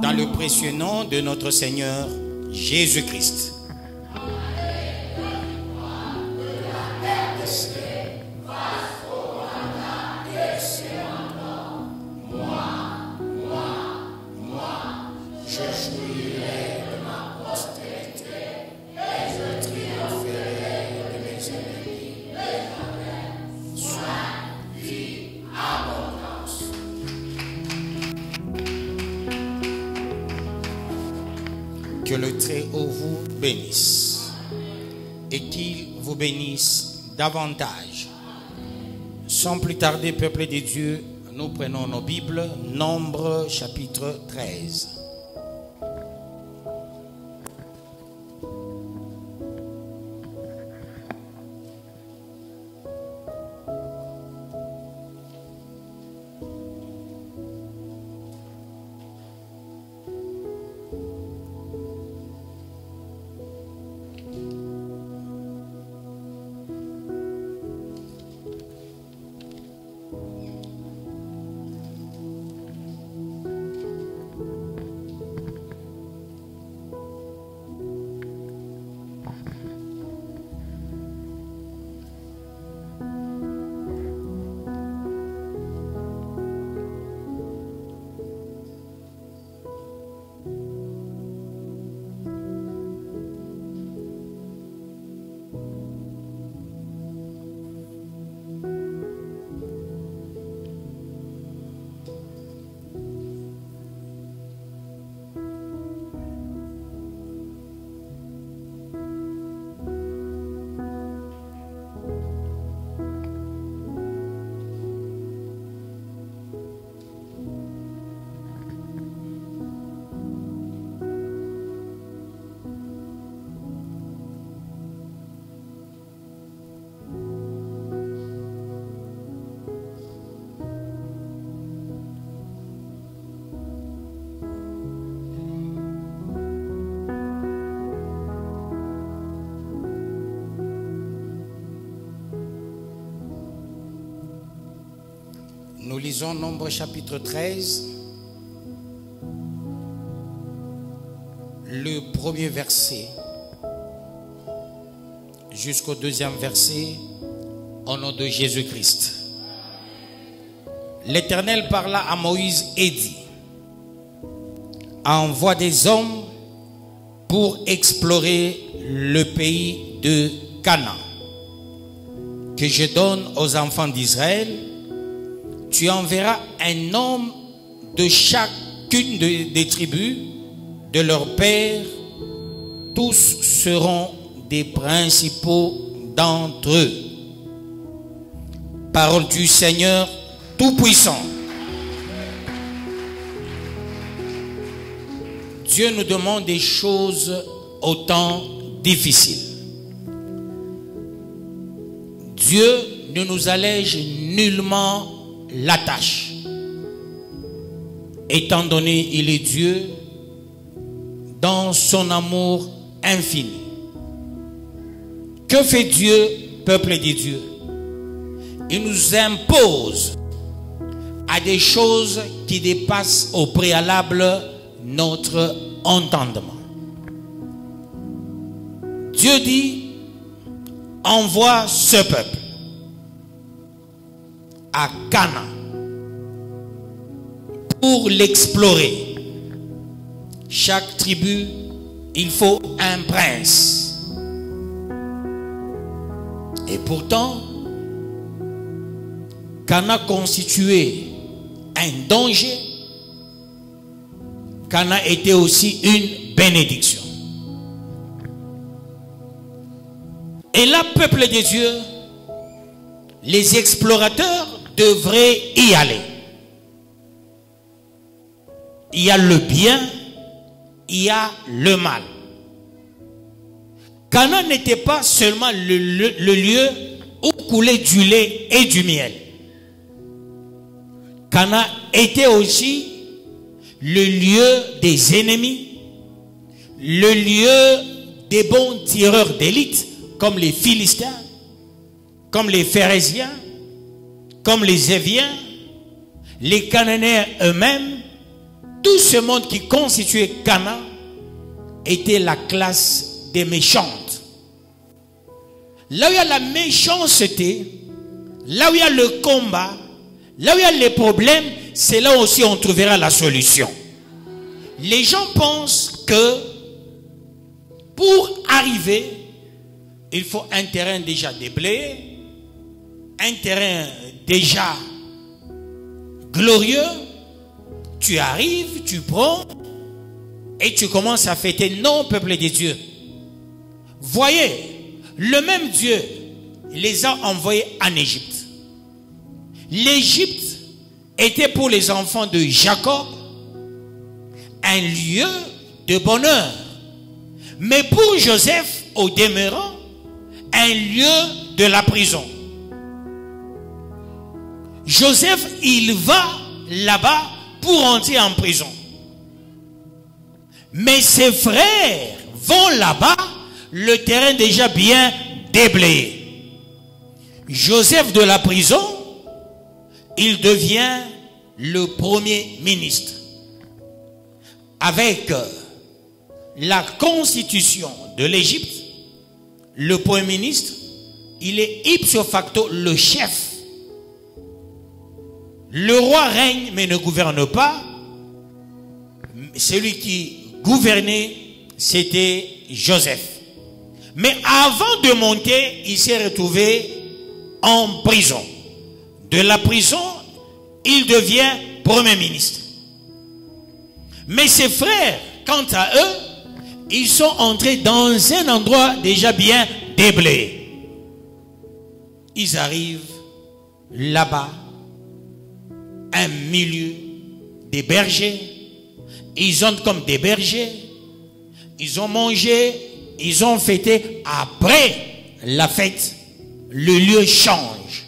dans le précieux nom de notre Seigneur Jésus-Christ. Que le Très-Haut vous bénisse et qu'il vous bénisse davantage. Sans plus tarder, peuple de Dieu, nous prenons nos Bibles, Nombre chapitre 13. Nous lisons Nombre chapitre 13, le premier verset jusqu'au deuxième verset au nom de Jésus-Christ. L'Éternel parla à Moïse et dit: envoie des hommes pour explorer le pays de Canaan que je donne aux enfants d'Israël. Tu enverras un homme de chacune des tribus de leur père. Tous seront des principaux d'entre eux. Parole du Seigneur Tout-Puissant. Dieu nous demande des choses autant difficiles. Dieu ne nous allège nullement la tâche. Étant donné il est Dieu dans son amour infini. Que fait Dieu, peuple de Dieu? Il nous impose à des choses qui dépassent au préalable notre entendement. Dieu dit: envoie ce peuple à Canaan pour l'explorer. Chaque tribu, il faut un prince. Et pourtant, Canaan constituait un danger. Canaan était aussi une bénédiction. Et là, peuple de Dieu, les explorateurs devraient y aller. Il y a le bien, il y a le mal. Canaan n'était pas seulement le lieu où coulait du lait et du miel. Canaan était aussi le lieu des ennemis, le lieu des bons tireurs d'élite, comme les Philistins, comme les Phérésiens, comme les Éviens, les Cananéens eux-mêmes. tout ce monde qui constituait Canaan était la classe des méchantes. Là où il y a la méchanceté, là où il y a le combat, là où il y a les problèmes, c'est là aussi on trouvera la solution. Les gens pensent que pour arriver, il faut un terrain déjà déblayé, un terrain déjà glorieux. Tu arrives, tu prends et tu commences à fêter. Non, peuple de Dieu. Voyez, le même Dieu les a envoyés en Égypte. L'Égypte était pour les enfants de Jacob un lieu de bonheur. Mais pour Joseph, au demeurant, un lieu de la prison. Joseph, il va là-bas pour entrer en prison. Mais ses frères vont là-bas, le terrain déjà bien déblayé. Joseph de la prison, il devient le premier ministre. Avec la constitution de l'Égypte, le premier ministre, il est ipso facto le chef. Le roi règne mais ne gouverne pas. Celui qui gouvernait, c'était Joseph. Mais avant de monter, il s'est retrouvé en prison. De la prison, il devient premier ministre. Mais ses frères, quant à eux, ils sont entrés dans un endroit déjà bien déblayé. Ils arrivent là-bas, un milieu des bergers. Ils ont comme des bergers. Ils ont mangé, ils ont fêté. Après la fête, le lieu change.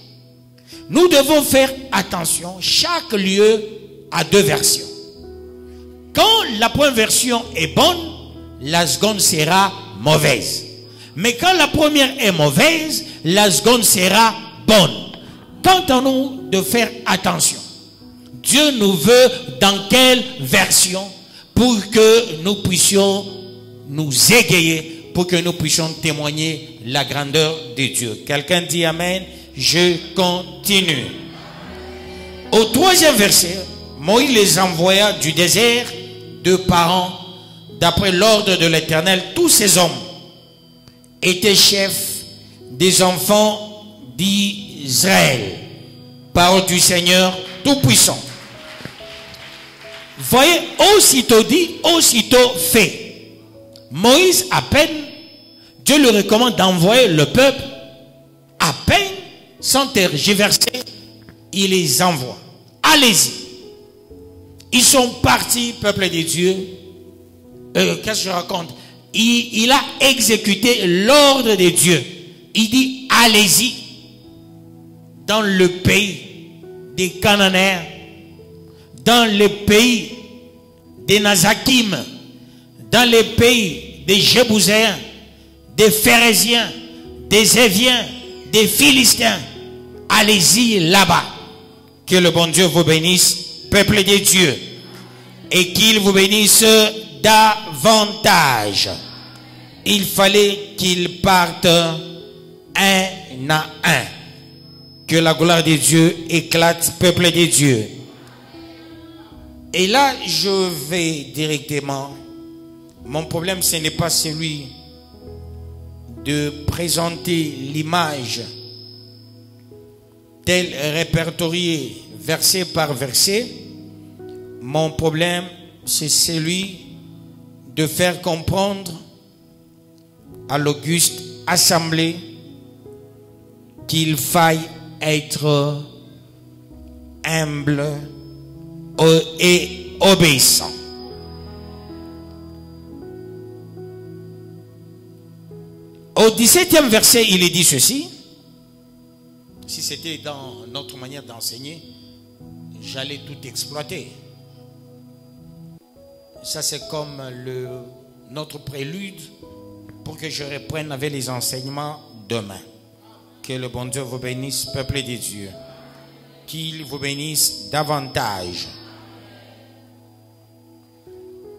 Nous devons faire attention. Chaque lieu a deux versions. Quand la première version est bonne, la seconde sera mauvaise. Mais quand la première est mauvaise, la seconde sera bonne. Quant à nous de faire attention. Dieu nous veut dans quelle version pour que nous puissions nous égayer, pour que nous puissions témoigner la grandeur de Dieu. Quelqu'un dit Amen. Je continue. Au troisième verset, Moïse les envoya du désert de Paran, d'après l'ordre de l'Éternel. Tous ces hommes étaient chefs des enfants d'Israël. Parole du Seigneur Tout-Puissant. Voyez, aussitôt dit, aussitôt fait. Moïse, à peine, Dieu lui recommande d'envoyer le peuple, à peine, sans tergiverser, il les envoie. Allez-y. Ils sont partis, peuple de Dieu. Qu'est-ce que je raconte? Il a exécuté l'ordre de Dieu. Il dit, allez-y dans le pays des Cananéens, dans le pays des Nazakim, dans le pays des Jébouséens, des Phérésiens, des Éviens, des Philistins. Allez-y là-bas. Que le bon Dieu vous bénisse, peuple de Dieu, et qu'il vous bénisse davantage. Il fallait qu'ils partent un à un. Que la gloire de Dieu éclate, peuple de Dieu. Et là, je vais directement. Mon problème, ce n'est pas celui de présenter l'image telle répertoriée verset par verset. Mon problème, c'est celui de faire comprendre à l'auguste assemblée qu'il faille être humble et obéissant. Au 17e verset, il est dit ceci. Si c'était dans notre manière d'enseigner, j'allais tout exploiter. Ça, c'est comme notre prélude pour que je reprenne avec les enseignements demain. Que le bon Dieu vous bénisse, peuple de Dieu. Qu'il vous bénisse davantage.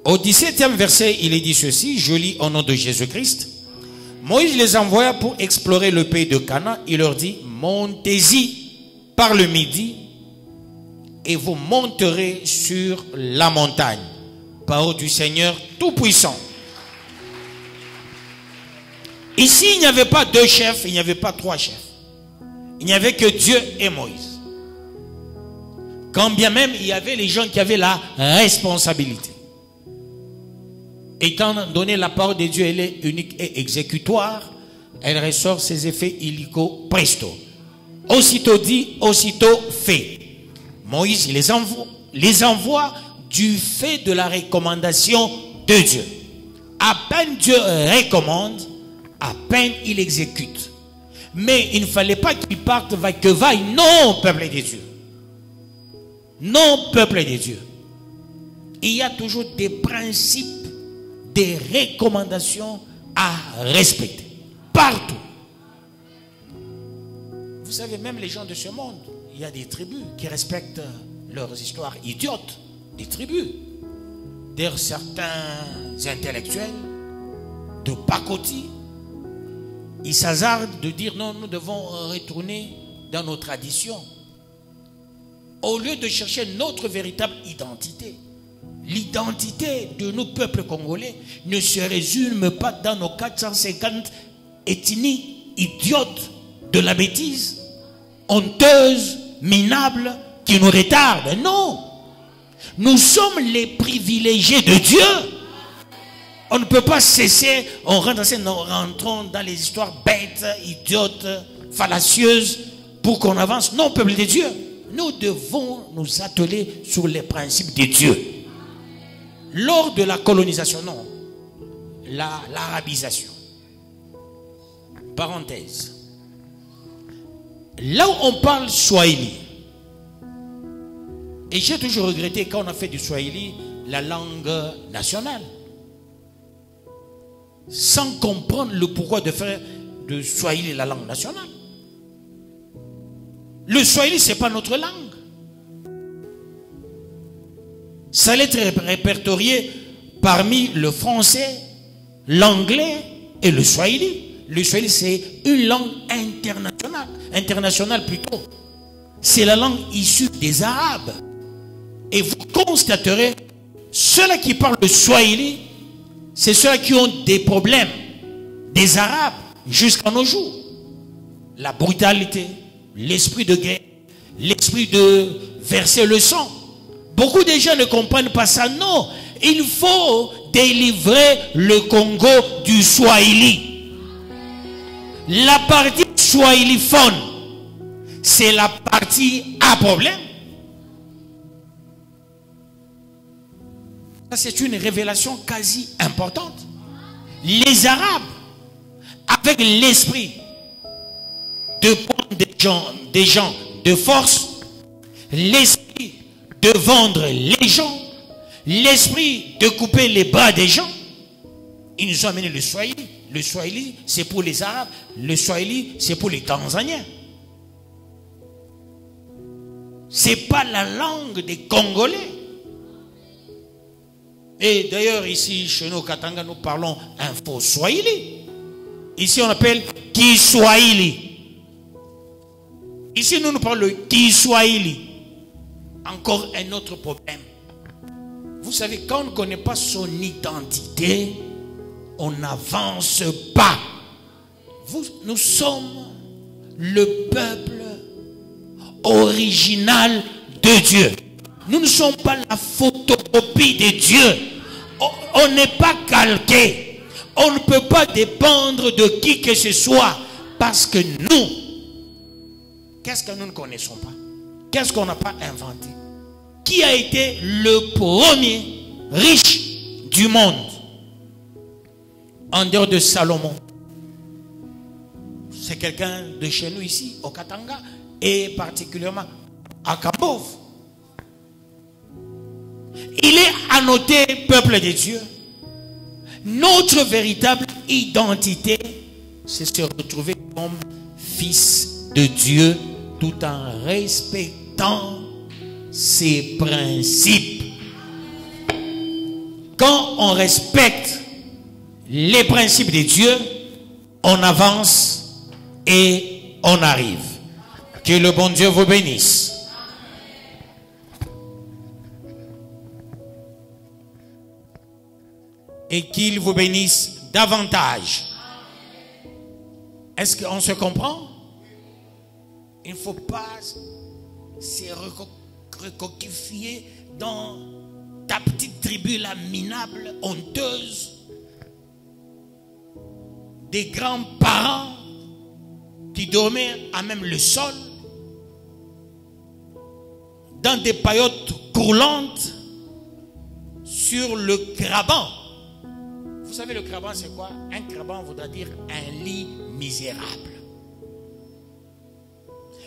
Au 17e verset, il est dit ceci, je lis au nom de Jésus-Christ. Moïse les envoya pour explorer le pays de Canaan. Il leur dit, montez-y par le midi et vous monterez sur la montagne. Parole du Seigneur Tout-Puissant. Ici, il n'y avait pas deux chefs, il n'y avait pas trois chefs. Il n'y avait que Dieu et Moïse. Quand bien même, il y avait les gens qui avaient la responsabilité. Étant donné la parole de Dieu, elle est unique et exécutoire, elle ressort ses effets illico presto. Aussitôt dit, aussitôt fait. Moïse les envoie du fait de la recommandation de Dieu. À peine Dieu recommande, à peine il exécute. Mais il ne fallait pas qu'il parte que vaille. Non, peuple de Dieu. Non, peuple de Dieu. Il y a toujours des principes, des recommandations à respecter. Partout. Vous savez, même les gens de ce monde, il y a des tribus qui respectent leurs histoires idiotes. Des tribus. D'ailleurs, certains intellectuels de pacotille, ils s'hasardent de dire non, nous devons retourner dans nos traditions. Au lieu de chercher notre véritable identité. L'identité de nos peuples congolais ne se résume pas dans nos 450 ethnies idiotes de la bêtise, honteuses, minables, qui nous retardent. Non. Nous sommes les privilégiés de Dieu. On ne peut pas cesser, nous rentrons dans les histoires bêtes, idiotes, fallacieuses, pour qu'on avance. Non, peuple de Dieu, nous devons nous atteler sur les principes de Dieu. Lors de la colonisation, non, l'arabisation. Parenthèse. Là où on parle Swahili, et j'ai toujours regretté quand on a fait du Swahili la langue nationale, sans comprendre le pourquoi de faire de Swahili la langue nationale. Le Swahili, ce n'est pas notre langue. Ça allait être répertorié parmi le français, l'anglais et le Swahili. Le Swahili, c'est une langue internationale. Internationale plutôt. C'est la langue issue des Arabes. Et vous constaterez, ceux-là qui parlent le Swahili, c'est ceux qui ont des problèmes, des Arabes, jusqu'à nos jours. La brutalité, l'esprit de guerre, l'esprit de verser le sang. Beaucoup de gens ne comprennent pas ça. Non, il faut délivrer le Congo du Swahili. La partie swahiliphone, c'est la partie à problème. Ça, c'est une révélation quasi importante. Les Arabes, avec l'esprit de prendre des gens de force, l'esprit de vendre les gens, l'esprit de couper les bras des gens, ils nous ont amené le Swahili. Le Swahili, c'est pour les Arabes. Le Swahili, c'est pour les Tanzaniens. Ce n'est pas la langue des Congolais. Et d'ailleurs, ici, chez nous, au Katanga, nous parlons un faux Swahili. Ici, on appelle Kiswahili. Ici, nous parlons le Kiswahili. Encore un autre problème. Vous savez, quand on ne connaît pas son identité, on n'avance pas. Nous sommes le peuple original de Dieu. Nous ne sommes pas la photocopie de Dieu. On n'est pas calqué. On ne peut pas dépendre de qui que ce soit. Parce que nous, qu'est-ce que nous ne connaissons pas? Qu'est-ce qu'on n'a pas inventé? Qui a été le premier riche du monde? En dehors de Salomon. C'est quelqu'un de chez nous ici, au Katanga, et particulièrement à Kabov. Il est annoté, peuple de Dieu, notre véritable identité, c'est se retrouver comme fils de Dieu, tout en respectant ses principes. quand on respecte les principes de Dieu, on avance et on arrive. Que le bon Dieu vous bénisse. Et qu'il vous bénisse davantage. Est-ce qu'on se comprend? Il ne faut pas se recoquifier dans ta petite tribu là, minable, honteuse, des grands-parents qui dormaient à même le sol, dans des paillotes croulantes, sur le craban. Vous savez, le craban, c'est quoi? Un craban voudra dire un lit misérable.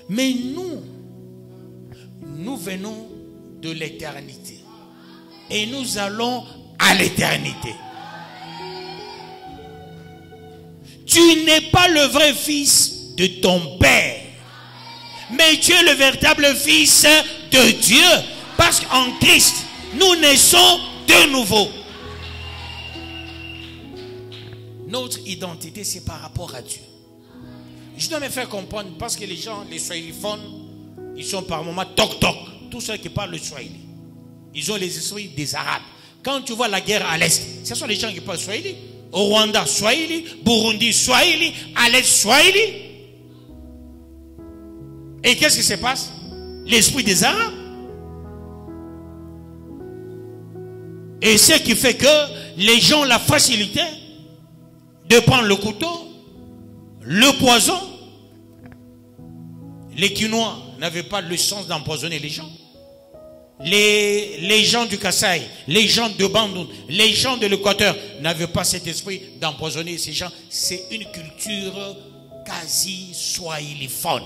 Mais nous venons de l'éternité. Et nous allons à l'éternité. Tu n'es pas le vrai fils de ton père. Mais tu es le véritable fils de Dieu. Parce qu'en Christ, nous naissons de nouveau. Notre identité, c'est par rapport à Dieu. Je dois me faire comprendre parce que les gens, les swahiliphones, ils sont par moments toc-toc. Tous ceux qui parlent le swahili. Ils ont les esprits des Arabes. Quand tu vois la guerre à l'Est, ce sont les gens qui parlent swahili. Au Rwanda, swahili. Burundi, swahili. À l'Est, swahili. Et qu'est-ce qui se passe? L'esprit des Arabes. Et ce qui fait que les gens ont la facilité de prendre le couteau, le poison. Les Quinois n'avaient pas le sens d'empoisonner les gens. Les gens du Kasaï, les gens de Bandung, les gens de l'Équateur n'avaient pas cet esprit d'empoisonner ces gens. C'est une culture quasi swahiliphone.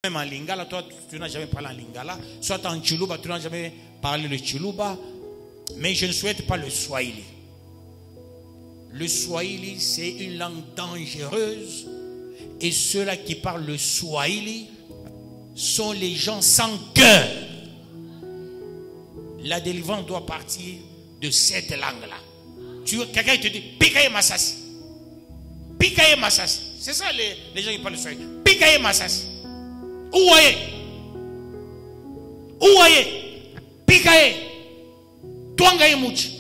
Même en Lingala, toi tu n'as jamais parlé en Lingala. Soit en Chiluba, tu n'as jamais parlé le Chiluba. Mais je ne souhaite pas le Swahili. Le Swahili, c'est une langue dangereuse. Et ceux-là qui parlent le Swahili sont les gens sans cœur. La délivrance doit partir de cette langue-là. Quelqu'un te dit, Pikaye Massas. Pikaye Massas. C'est ça les gens qui parlent le Swahili. Pikaye Massas. Ouaye. Ouaye. Pikaye. Tuangaye Mouchi.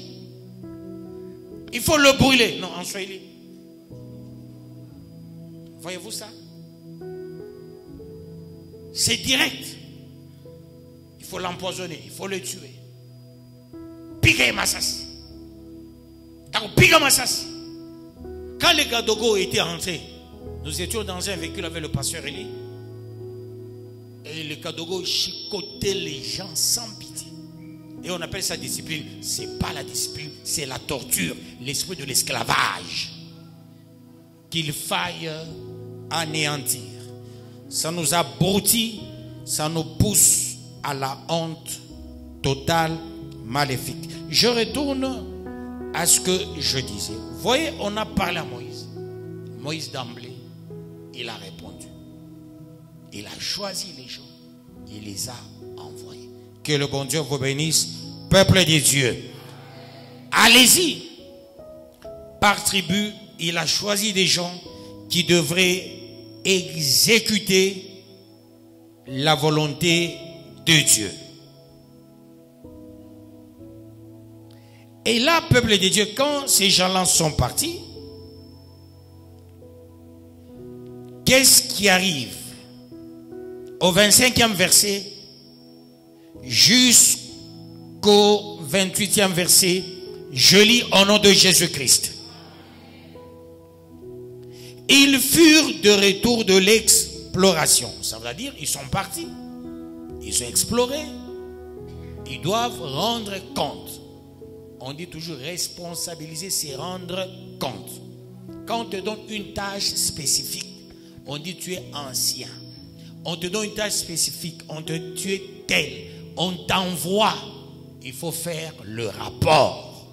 Il faut le brûler. Non, en Swahili. Voyez-vous ça? C'est direct. Il faut l'empoisonner, il faut le tuer. Piquer Massas. Piquer Massas. Quand les Gadogo étaient entrés, nous étions dans un véhicule avec le pasteur Eli. Et les Gadogo chicotaient les gens sans pitié. Et on appelle ça discipline. Ce n'est pas la discipline, c'est la torture, l'esprit de l'esclavage. Qu'il faille anéantir. Ça nous abrutit, ça nous pousse à la honte totale, maléfique. Je retourne à ce que je disais. Vous voyez, on a parlé à Moïse. Moïse d'emblée, il a répondu. Il a choisi les gens. Il les a envoyés. Que le bon Dieu vous bénisse, peuple de Dieu. Allez-y. Par tribu, il a choisi des gens qui devraient exécuter la volonté de Dieu. Et là, peuple de Dieu, quand ces gens-là sont partis, qu'est-ce qui arrive? Au 25e verset jusqu'au 28e verset, je lis au nom de Jésus-Christ. Ils furent de retour de l'exploration. Ça veut dire, ils sont partis. Ils ont exploré. Ils doivent rendre compte. On dit toujours responsabiliser, c'est rendre compte. Quand on te donne une tâche spécifique, on dit tu es ancien. On te donne une tâche spécifique, tu es tel. On t'envoie. Il faut faire le rapport.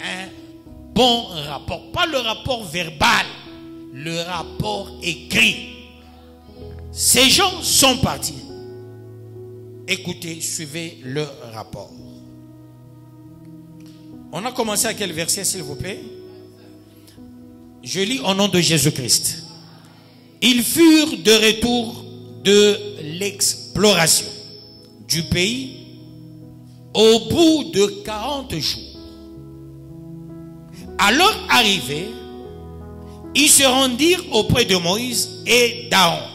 Un bon rapport. Pas le rapport verbal, le rapport écrit. Ces gens sont partis. Écoutez, suivez le rapport. On a commencé à quel verset, s'il vous plaît? Je lis au nom de Jésus-Christ. Ils furent de retour de l'exploration du pays au bout de 40 jours. À leur arrivée, ils se rendirent auprès de Moïse et d'Aaron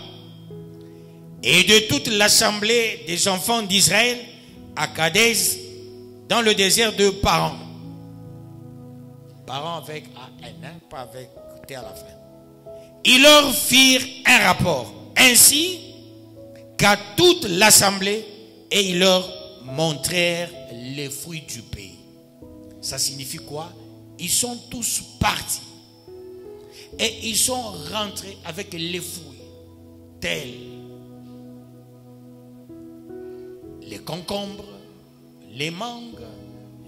et de toute l'assemblée des enfants d'Israël à Kadès dans le désert de Paran. Paran avec A-N, pas avec T à la fin. Ils leur firent un rapport ainsi qu'à toute l'assemblée et ils leur montrèrent les fruits du pays. Ça signifie quoi? Ils sont tous partis et ils sont rentrés avec les fruits tels les concombres, les mangues,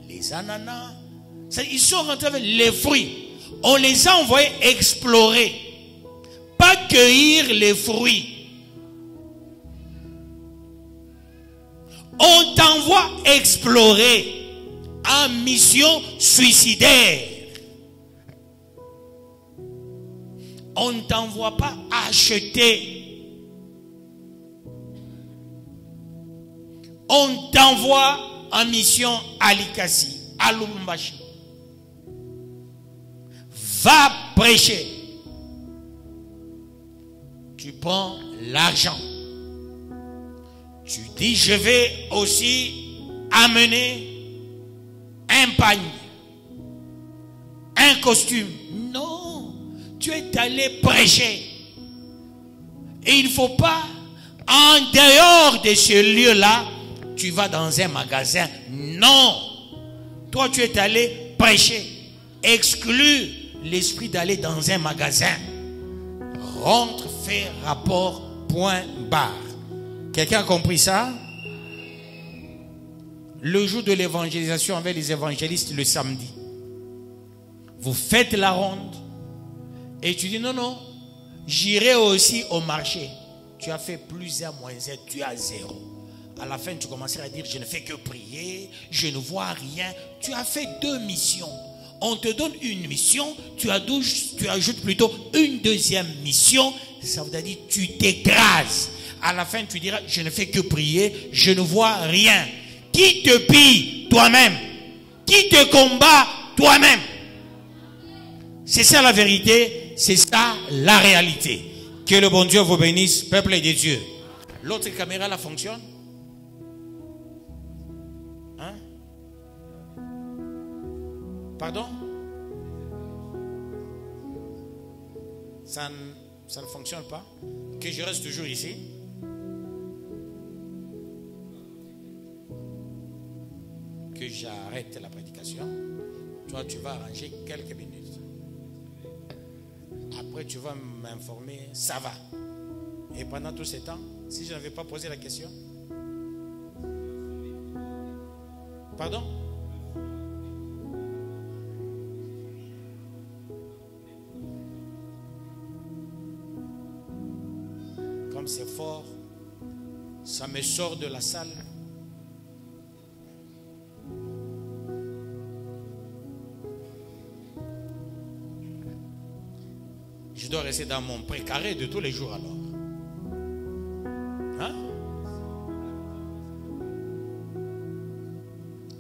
les ananas. Ils sont rentrés avec les fruits. On les a envoyés explorer, pas cueillir les fruits. On t'envoie explorer en mission suicidaire. On ne t'envoie pas acheter. On t'envoie en mission à Likasi, à Lubumbashi. Va prêcher. Tu prends l'argent. Tu dis, je vais aussi amener un panier, un costume. Non, tu es allé prêcher. Et il ne faut pas, en dehors de ce lieu-là, tu vas dans un magasin. Non, toi tu es allé prêcher. Exclus l'esprit d'aller dans un magasin. Rentre, fais rapport, point barre. Quelqu'un a compris ça? Le jour de l'évangélisation avec les évangélistes le samedi, vous faites la ronde et tu dis non, non, j'irai aussi au marché. Tu as fait plusieurs moins un, tu as 0. À la fin, tu commenceras à dire je ne fais que prier, je ne vois rien. Tu as fait 2 missions. On te donne une mission, tu ajoutes plutôt une deuxième mission. Ça veut dire tu t'écrases. À la fin, tu diras je ne fais que prier, je ne vois rien. Qui te pille? Toi-même. Qui te combat? Toi-même. C'est ça la vérité, c'est ça la réalité. Que le bon Dieu vous bénisse, peuple de Dieu. L'autre caméra là fonctionne? Hein? Pardon? Ça ne fonctionne pas? Que je reste toujours ici? Que j'arrête la prédication? Toi, tu vas arranger quelques minutes. Après, tu vas m'informer, ça va. Et pendant tout ce temps, si je n'avais pas posé la question? Pardon? Comme c'est fort, ça me sort de la salle. Je dois rester dans mon précaré de tous les jours alors. Hein?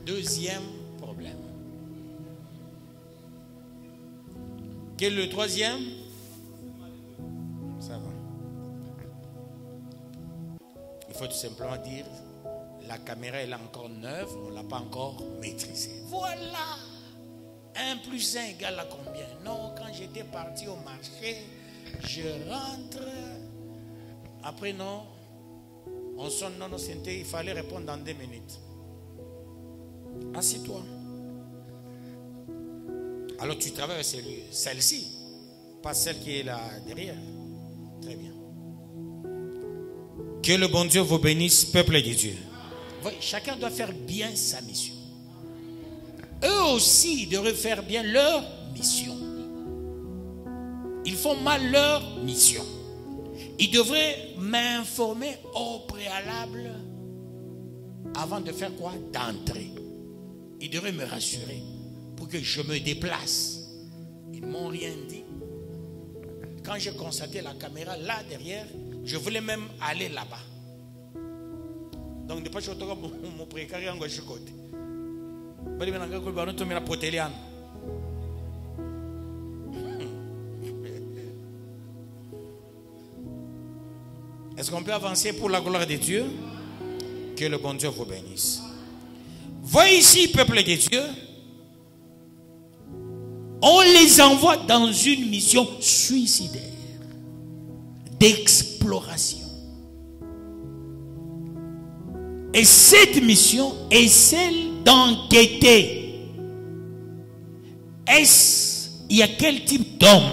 Deuxième problème. Quel est le troisième? Ça va. Il faut tout simplement dire, la caméra est là encore neuve, on ne l'a pas encore maîtrisée. Voilà. 1 plus 1 égale à combien? Non, quand j'étais parti au marché, je rentre. Après, non. On sonne, non, non, c'était, il fallait répondre dans 2 minutes. Assis-toi. Alors tu travailles avec celle-ci, pas celle qui est là derrière. Très bien. Que le bon Dieu vous bénisse, peuple de Dieu. Oui, chacun doit faire bien sa mission. Eux aussi devraient faire bien leur mission. Ils font mal leur mission. Ils devraient m'informer au préalable avant de faire quoi? D'entrer. Ils devraient me rassurer. pour que je me déplace. Ils ne m'ont rien dit. Quand j'ai constaté la caméra là derrière, je voulais même aller là-bas. Donc, depuis que je suis mon précaire en gauche côté. Est-ce qu'on peut avancer pour la gloire de Dieu? Que le bon Dieu vous bénisse. Voyez ici, peuple de Dieu, on les envoie dans une mission suicidaire, d'exploration. Et cette mission est celle d'enquêter. Il y a quel type d'homme?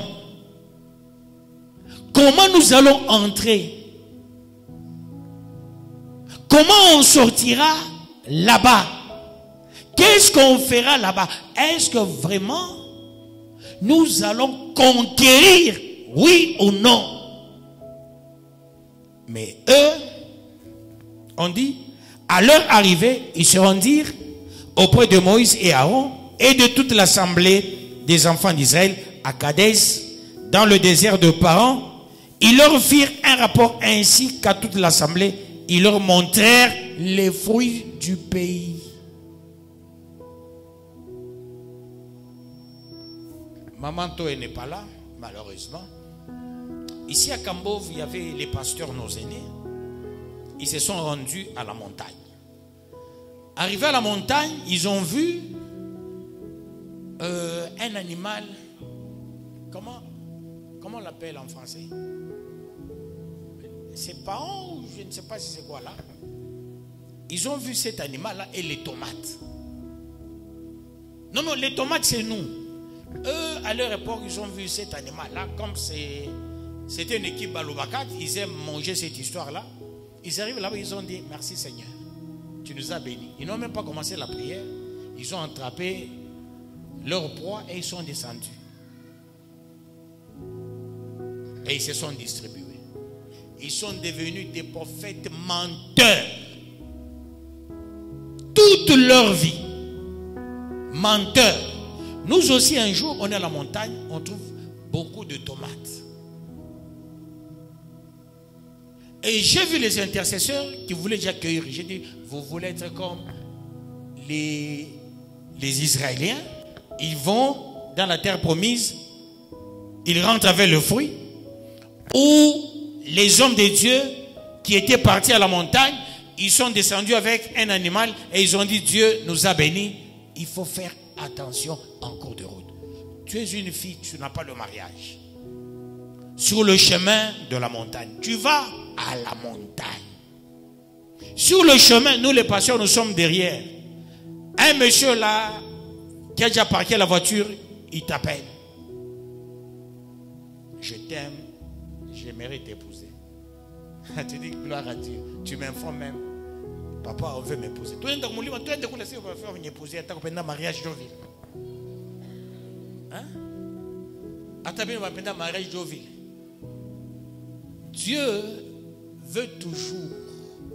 Comment nous allons entrer? Comment on sortira là-bas? Qu'est-ce qu'on fera là-bas? Est-ce que vraiment nous allons conquérir, oui ou non? Mais eux, on dit, à leur arrivée, ils se rendirent auprès de Moïse et Aaron et de toute l'assemblée des enfants d'Israël à Kadès, dans le désert de Paran. Ils leur firent un rapport ainsi qu'à toute l'assemblée. Ils leur montrèrent les fruits du pays. Maman Toé n'est pas là, malheureusement. Ici à Kambov, il y avait les pasteurs, nos aînés. Ils se sont rendus à la montagne. Arrivés à la montagne, ils ont vu un animal. Comment on l'appelle en français? C'est pas ou je ne sais pas si c'est quoi là. Ils ont vu cet animal là et les tomates. Non, les tomates c'est nous. Eux, à leur époque, ils ont vu cet animal là. Comme c'était une équipe Balobakat, ils aiment manger cette histoire là. Ils arrivent là-bas, ils ont dit merci Seigneur, tu nous as bénis. Ils n'ont même pas commencé la prière. Ils ont attrapé leur proie et ils sont descendus. Et ils se sont distribués. Ils sont devenus des prophètes menteurs. Toute leur vie. Menteurs. Nous aussi, un jour, on est à la montagne, on trouve beaucoup de tomates. Et j'ai vu les intercesseurs qui voulaient déjà cueillir. J'ai dit, vous voulez être comme les Israéliens? Ils vont dans la terre promise, ils rentrent avec le fruit. Ou les hommes de Dieu qui étaient partis à la montagne, ils sont descendus avec un animal et ils ont dit, Dieu nous a bénis. Il faut faire attention en cours de route. Tu es une fille, tu n'as pas le mariage. Sur le chemin de la montagne, tu vas à la montagne. Sur le chemin, nous les pasteurs, nous sommes derrière. Un monsieur là, qui a déjà parqué la voiture, il t'appelle. Je t'aime, j'aimerais t'épouser. Tu dis gloire à Dieu. Tu m'informes même. Papa, on veut m'épouser. Tu es dans mon livre, tu es dans le livre, on va m'épouser. Tu as un mariage d'Oville. Hein? Tu as un mariage d'Oville. Dieu veut toujours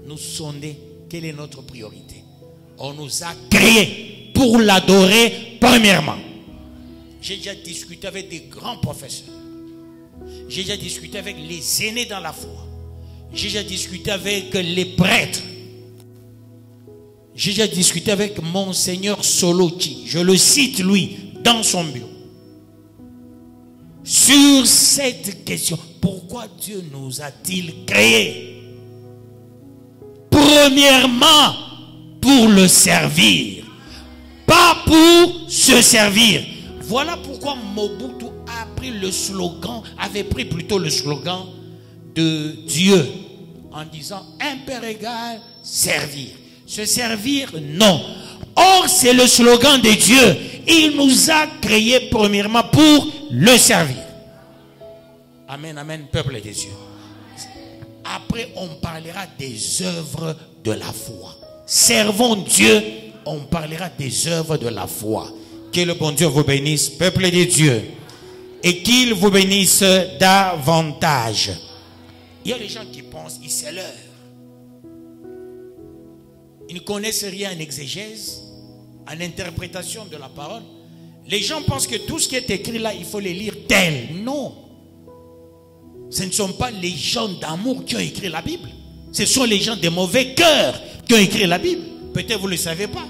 nous sonder quelle est notre priorité. On nous a créés pour l'adorer premièrement. J'ai déjà discuté avec des grands professeurs. J'ai déjà discuté avec les aînés dans la foi. J'ai déjà discuté avec les prêtres. J'ai déjà discuté avec Monseigneur Solochi. Je le cite lui dans son bureau. Sur cette question, pourquoi Dieu nous a-t-il créés? Premièrement, pour le servir. Pas pour se servir. Voilà pourquoi Mobutu a pris le slogan, avait pris plutôt le slogan de Dieu en disant un père égal, servir. Se servir, non. Or, c'est le slogan de Dieu. Il nous a créés premièrement pour le servir. Amen, amen, peuple de Dieu. Après, on parlera des œuvres de la foi. Servons Dieu, on parlera des œuvres de la foi. Que le bon Dieu vous bénisse, peuple de Dieu. Et qu'il vous bénisse davantage. Il y a des gens qui pensent, c'est l'heure. Ils ne connaissent rien en exégèse, en interprétation de la parole. Les gens pensent que tout ce qui est écrit là, il faut les lire tel. Non. Ce ne sont pas les gens d'amour qui ont écrit la Bible. Ce sont les gens de mauvais cœur qui ont écrit la Bible. Peut-être vous ne le savez pas.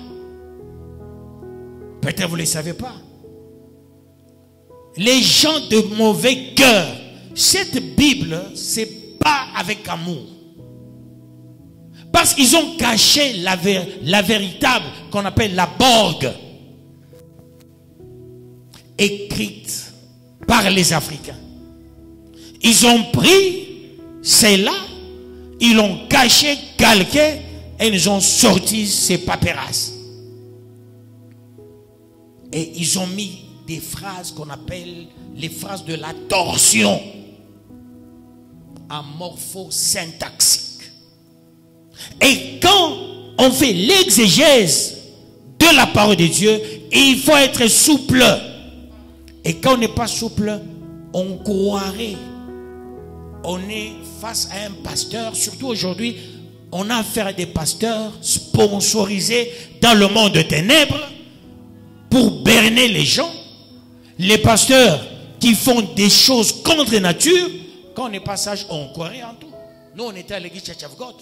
Peut-être vous ne le savez pas. Les gens de mauvais cœur. Cette Bible, c'est pas avec amour. Parce qu'ils ont caché la véritable qu'on appelle la Borgue, écrite par les Africains. Ils ont pris celle-là, ils l'ont caché, calqué, et ils ont sorti ces paperasses. Et ils ont mis des phrases qu'on appelle les phrases de la torsion, amorpho-syntaxique. Et quand on fait l'exégèse de la parole de Dieu, il faut être souple. Et quand on n'est pas souple, on croirait. On est face à un pasteur, surtout aujourd'hui, on a affaire à des pasteurs sponsorisés dans le monde de ténèbres pour berner les gens. Les pasteurs qui font des choses contre nature, quand on n'est pas sage, on croirait en tout. Nous, on était à l'église Church of God.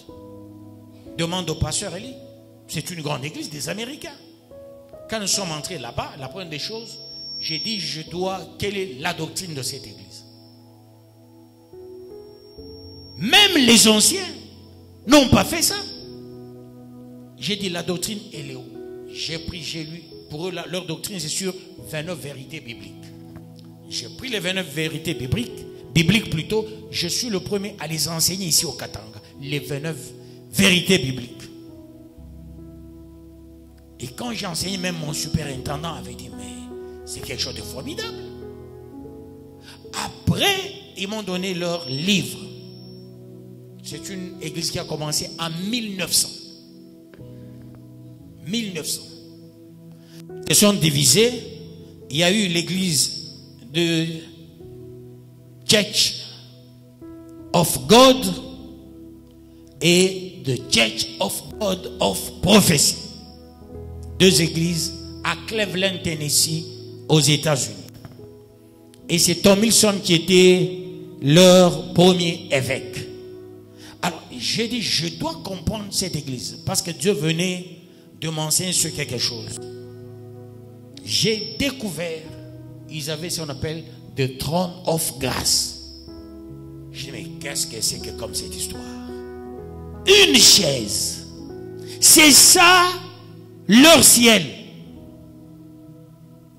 Demande au pasteur Eli. C'est une grande église des Américains. Quand nous sommes entrés là-bas, la première des choses, j'ai dit, quelle est la doctrine de cette église? Même les anciens n'ont pas fait ça. J'ai dit, la doctrine, elle est où? J'ai lu. Pour eux, leur doctrine, c'est sur 29 vérités bibliques. J'ai pris les 29 vérités bibliques plutôt. Je suis le premier à les enseigner ici au Katanga. Les 29 vérités bibliques. Et quand j'ai enseigné, même mon superintendant avait dit, mais c'est quelque chose de formidable. Après, ils m'ont donné leur livre. C'est une église qui a commencé en 1900. 1900. Ils sont divisés. Il y a eu l'église de Church of God et de Church of God of Prophecy. Deux églises à Cleveland, Tennessee, aux États-Unis. Et c'est Tom Wilson qui était leur premier évêque. Alors, j'ai dit, je dois comprendre cette église parce que Dieu venait de m'enseigner sur quelque chose. J'ai découvert, ils avaient ce qu'on appelle The Throne of Grace. Je dis, mais qu'est-ce que c'est que comme cette histoire? Une chaise. C'est ça leur ciel.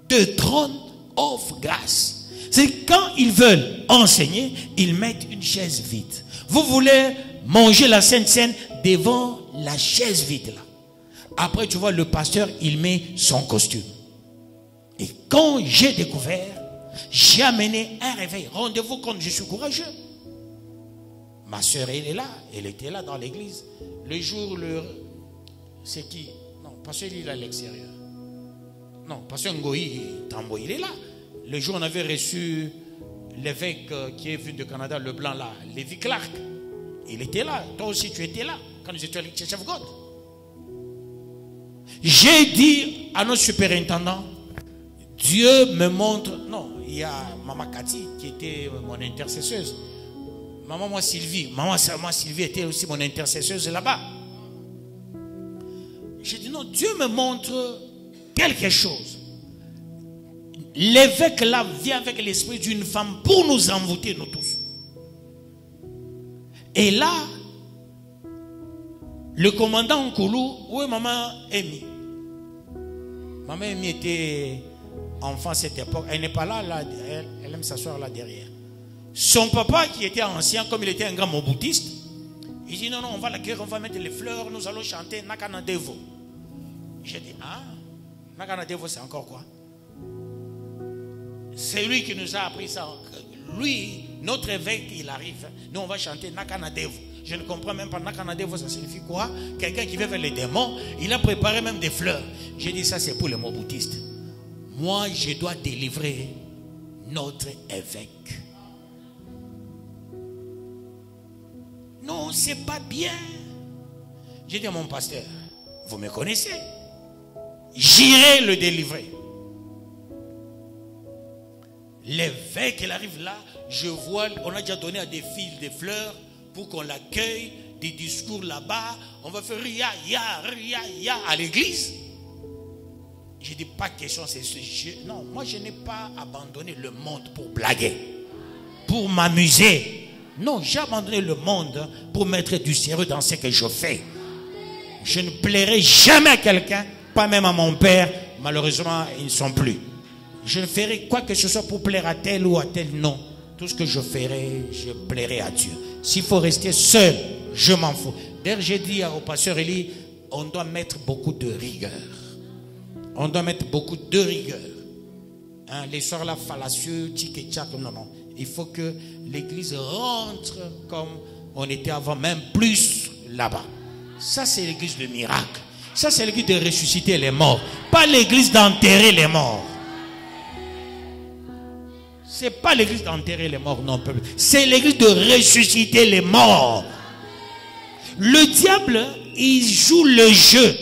The Throne of Grace. C'est quand ils veulent enseigner, ils mettent une chaise vide. Vous voulez manger la Sainte Seine devant la chaise vide là. Après, tu vois, le pasteur, il met son costume. Et quand j'ai découvert, j'ai amené un réveil. Rendez-vous compte, je suis courageux. Ma soeur, elle est là. Elle était là dans l'église. Le jour, c'est qui? Non, pasteur, il est à l'extérieur. Non, pasteur Ngoï Tambo, il est là. Le jour, on avait reçu l'évêque qui est venu de Canada, le blanc là, Lévi Clark. Il était là. Toi aussi, tu étais là quand nous étions à Church of God. J'ai dit à notre superintendant, Dieu me montre. Non, il y a Maman Cathy qui était mon intercesseuse. Maman Sylvie était aussi mon intercesseuse là-bas. J'ai dit non, Dieu me montre quelque chose. L'évêque là vient avec l'esprit d'une femme pour nous envoûter nous tous. Et là, le commandant Nkoulou, où est maman Amy? Maman Amy était enfant à cette époque. Elle n'est pas là, elle aime s'asseoir là derrière. Son papa qui était ancien, comme il était un grand moboutiste, il dit non, on va l'accueillir, on va mettre les fleurs, nous allons chanter Nakana Devo. J'ai dit, ah, Nakana Devo c'est encore quoi? C'est lui qui nous a appris ça. Lui, notre évêque, il arrive. Nous, on va chanter Nakana Devo. Je ne comprends même pas Nakana Devo, ça signifie quoi? Quelqu'un qui veut vers les démons, il a préparé même des fleurs. J'ai dit, ça c'est pour les moboutistes. Moi, je dois délivrer notre évêque. Non, c'est pas bien. J'ai dit à mon pasteur, vous me connaissez, j'irai le délivrer. L'évêque, il arrive là, je vois, on a déjà donné à des filles des fleurs pour qu'on l'accueille, des discours là-bas, on va faire ria, ya à l'église. J'ai dit, pas question, c'est ce jeu. Non, moi je n'ai pas abandonné le monde pour blaguer, pour m'amuser. Non, j'ai abandonné le monde pour mettre du sérieux dans ce que je fais. Je ne plairai jamais à quelqu'un, pas même à mon père. Malheureusement, ils ne sont plus. Je ne ferai quoi que ce soit pour plaire à tel ou à tel, non. Tout ce que je ferai, je plairai à Dieu. S'il faut rester seul, je m'en fous. D'ailleurs, j'ai dit au pasteur Eli, on doit mettre beaucoup de rigueur. On doit mettre beaucoup de rigueur. Hein, les soirs là fallacieux, tic et tchac, non. Il faut que l'église rentre comme on était avant, même plus là-bas. Ça, c'est l'église de miracle. Ça, c'est l'église de ressusciter les morts. Pas l'église d'enterrer les morts. C'est pas l'église d'enterrer les morts, non. C'est l'église de ressusciter les morts. Le diable, il joue le jeu.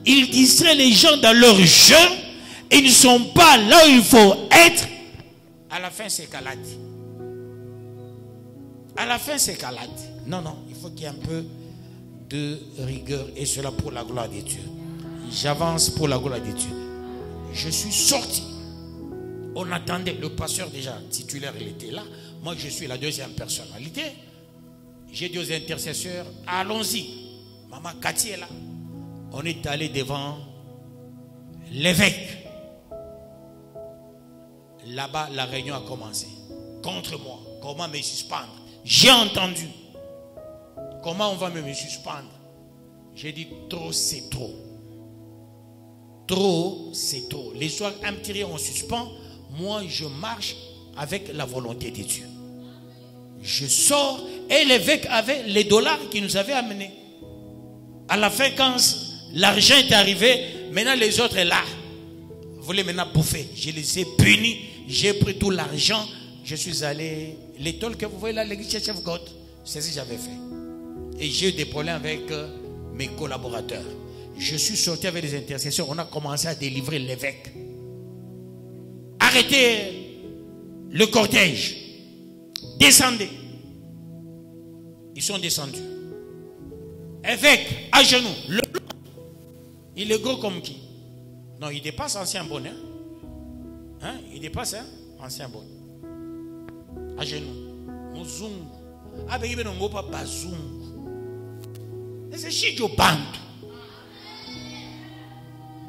Il distrait les gens dans leur jeu. Ils ne sont pas là où il faut être. À la fin, c'est calade. À la fin, c'est calade. Non, il faut qu'il y ait un peu de rigueur. Et cela pour la gloire de Dieu. J'avance pour la gloire de Dieu. Je suis sorti. On attendait, le pasteur déjà titulaire, il était là. Moi, je suis la deuxième personnalité. J'ai dit aux intercesseurs, allons-y. Maman Cathy est là. On est allé devant l'évêque. Là-bas, la réunion a commencé. Contre moi. Comment me suspendre? J'ai entendu. Comment on va me suspendre? J'ai dit, trop, c'est trop. Trop, c'est trop. Les soirs, un petit rien, on suspend. Moi, je marche avec la volonté de Dieu. Je sors et l'évêque avait les dollars qu'il nous avait amenés. À la fin, quand l'argent est arrivé, maintenant les autres sont là. Vous voulez maintenant bouffer. Je les ai punis. J'ai pris tout l'argent. Je suis allé. L'étole que vous voyez là, l'église Chef God, c'est ce que j'avais fait. Et j'ai eu des problèmes avec mes collaborateurs. Je suis sorti avec les intercesseurs. On a commencé à délivrer l'évêque. Arrêtez le cortège. Descendez. Ils sont descendus. Évêque, à genoux. Le blanc. Il est gros comme qui? Non, il dépasse ancien bonnet. Hein? Il dépasse ancien bonnet. À genoux. Muzungu. Abegi benongo pa bazungu. C'est Chijo Bantu.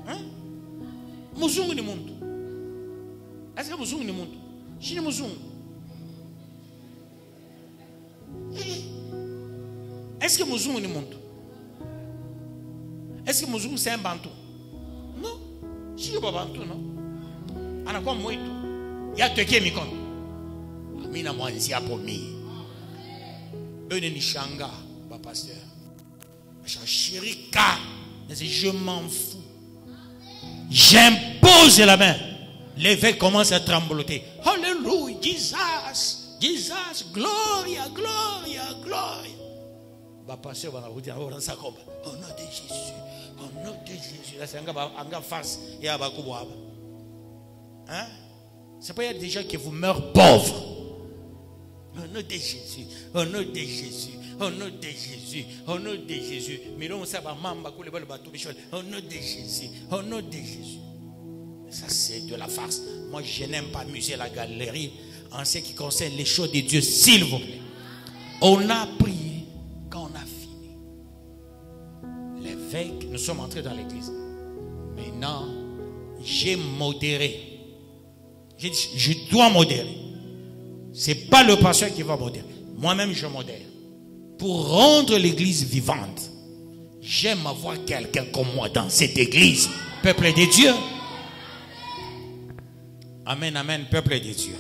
Hein? Muzungu ni muntu. Est-ce que Muzungu ni muntu? Chini Muzungu. Est-ce que Muzungu ni muntu? Est-ce que Muzungu c'est un Bantu? Non. Chijo pa Bantu, non. Anakuwa mwetu. Ya teke mikono. Amina mwanzi hapo mimi. Bene ni shanga, ba pasteur. Chérika, je m'en fous. J'impose la main. L'évêque commence à trembloter. Alléluia, Jesus, Jesus, gloria, gloria, gloria. Bah pasteur va vous dire, on ça comme au nom de Jésus, au nom de Jésus. Là c'est un face et à bakouaba. Hein? C'est pas il y a des gens qui vous meurent pauvres. Au nom de Jésus, au nom de Jésus. Au nom de Jésus, au nom de Jésus. Au nom de Jésus, au nom de Jésus. Ça c'est de la farce. Moi je n'aime pas amuser la galerie en ce qui concerne les choses de Dieu, s'il vous plaît. On a prié quand on a fini. L'évêque, nous sommes entrés dans l'église. Maintenant, j'ai modéré. J'ai dit, je dois modérer. Ce n'est pas le pasteur qui va modérer. Moi-même je modère. Pour rendre l'église vivante, j'aime avoir quelqu'un comme moi dans cette église. Peuple de Dieu. Amen, amen, peuple de Dieu.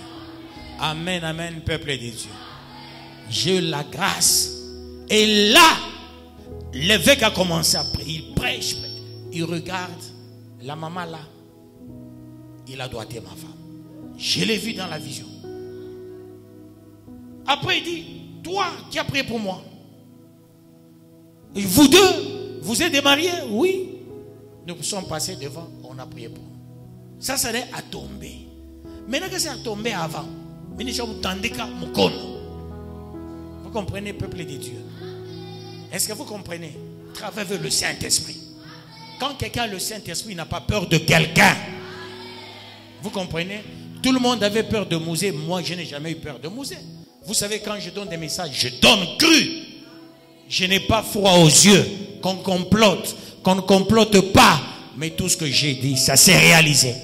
Amen, amen, peuple de Dieu. J'ai eu la grâce. Et là, l'évêque a commencé à prier. Il prêche. Il regarde la maman là. Il a doigté ma femme. Je l'ai vu dans la vision. Après il dit, toi qui as prié pour moi. Et vous deux, vous êtes mariés? Oui. Nous sommes passés devant, on a prié pour nous. Ça serait à tomber. Maintenant que ça a tombé avant, vous comprenez, peuple de Dieu? Est-ce que vous comprenez? Travaillez avec le Saint-Esprit. Quand quelqu'un a le Saint-Esprit, il n'a pas peur de quelqu'un. Vous comprenez? Tout le monde avait peur de Mosée. Moi, je n'ai jamais eu peur de Mosée. Vous savez, quand je donne des messages, je donne cru. Je n'ai pas froid aux yeux. Qu'on complote, qu'on ne complote pas. Mais tout ce que j'ai dit, ça s'est réalisé.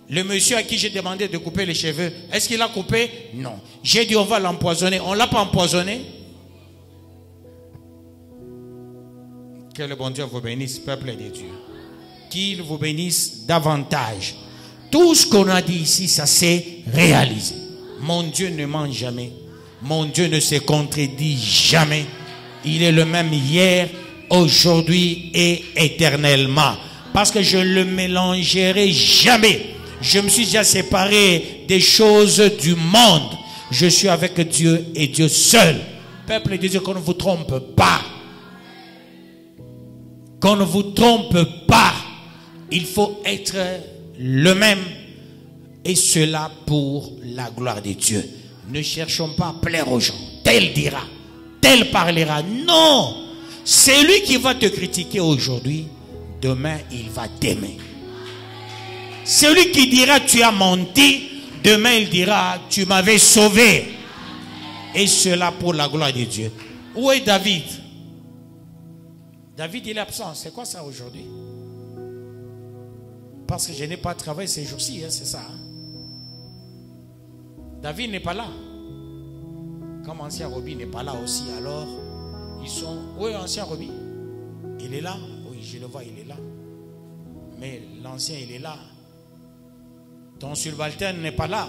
Le monsieur à qui j'ai demandé de couper les cheveux, est-ce qu'il a coupé? Non. J'ai dit on va l'empoisonner. On ne l'a pas empoisonné. Que le bon Dieu vous bénisse, peuple de Dieu. Qu'il vous bénisse davantage. Tout ce qu'on a dit ici, ça s'est réalisé. Mon Dieu ne ment jamais. Mon Dieu ne se contredit jamais. Il est le même hier, aujourd'hui et éternellement. Parce que je ne le mélangerai jamais. Je me suis déjà séparé des choses du monde. Je suis avec Dieu et Dieu seul. Peuple de Dieu, qu'on ne vous trompe pas. Qu'on ne vous trompe pas. Il faut être le même. Et cela pour la gloire de Dieu. Ne cherchons pas à plaire aux gens. Tel dira, tel parlera. Non. Celui qui va te critiquer aujourd'hui, demain il va t'aimer. Celui qui dira tu as menti, demain il dira tu m'avais sauvé. Et cela pour la gloire de Dieu. Où est David? David il est absent. C'est quoi ça aujourd'hui? Parce que je n'ai pas travaillé ces jours-ci, hein, c'est ça. Hein? David n'est pas là. Comme ancien Roby n'est pas là aussi, alors ils sont... Oui, ancien Roby, il est là. Oui, je le vois, il est là. Mais l'ancien, il est là. Ton subalterne n'est pas là.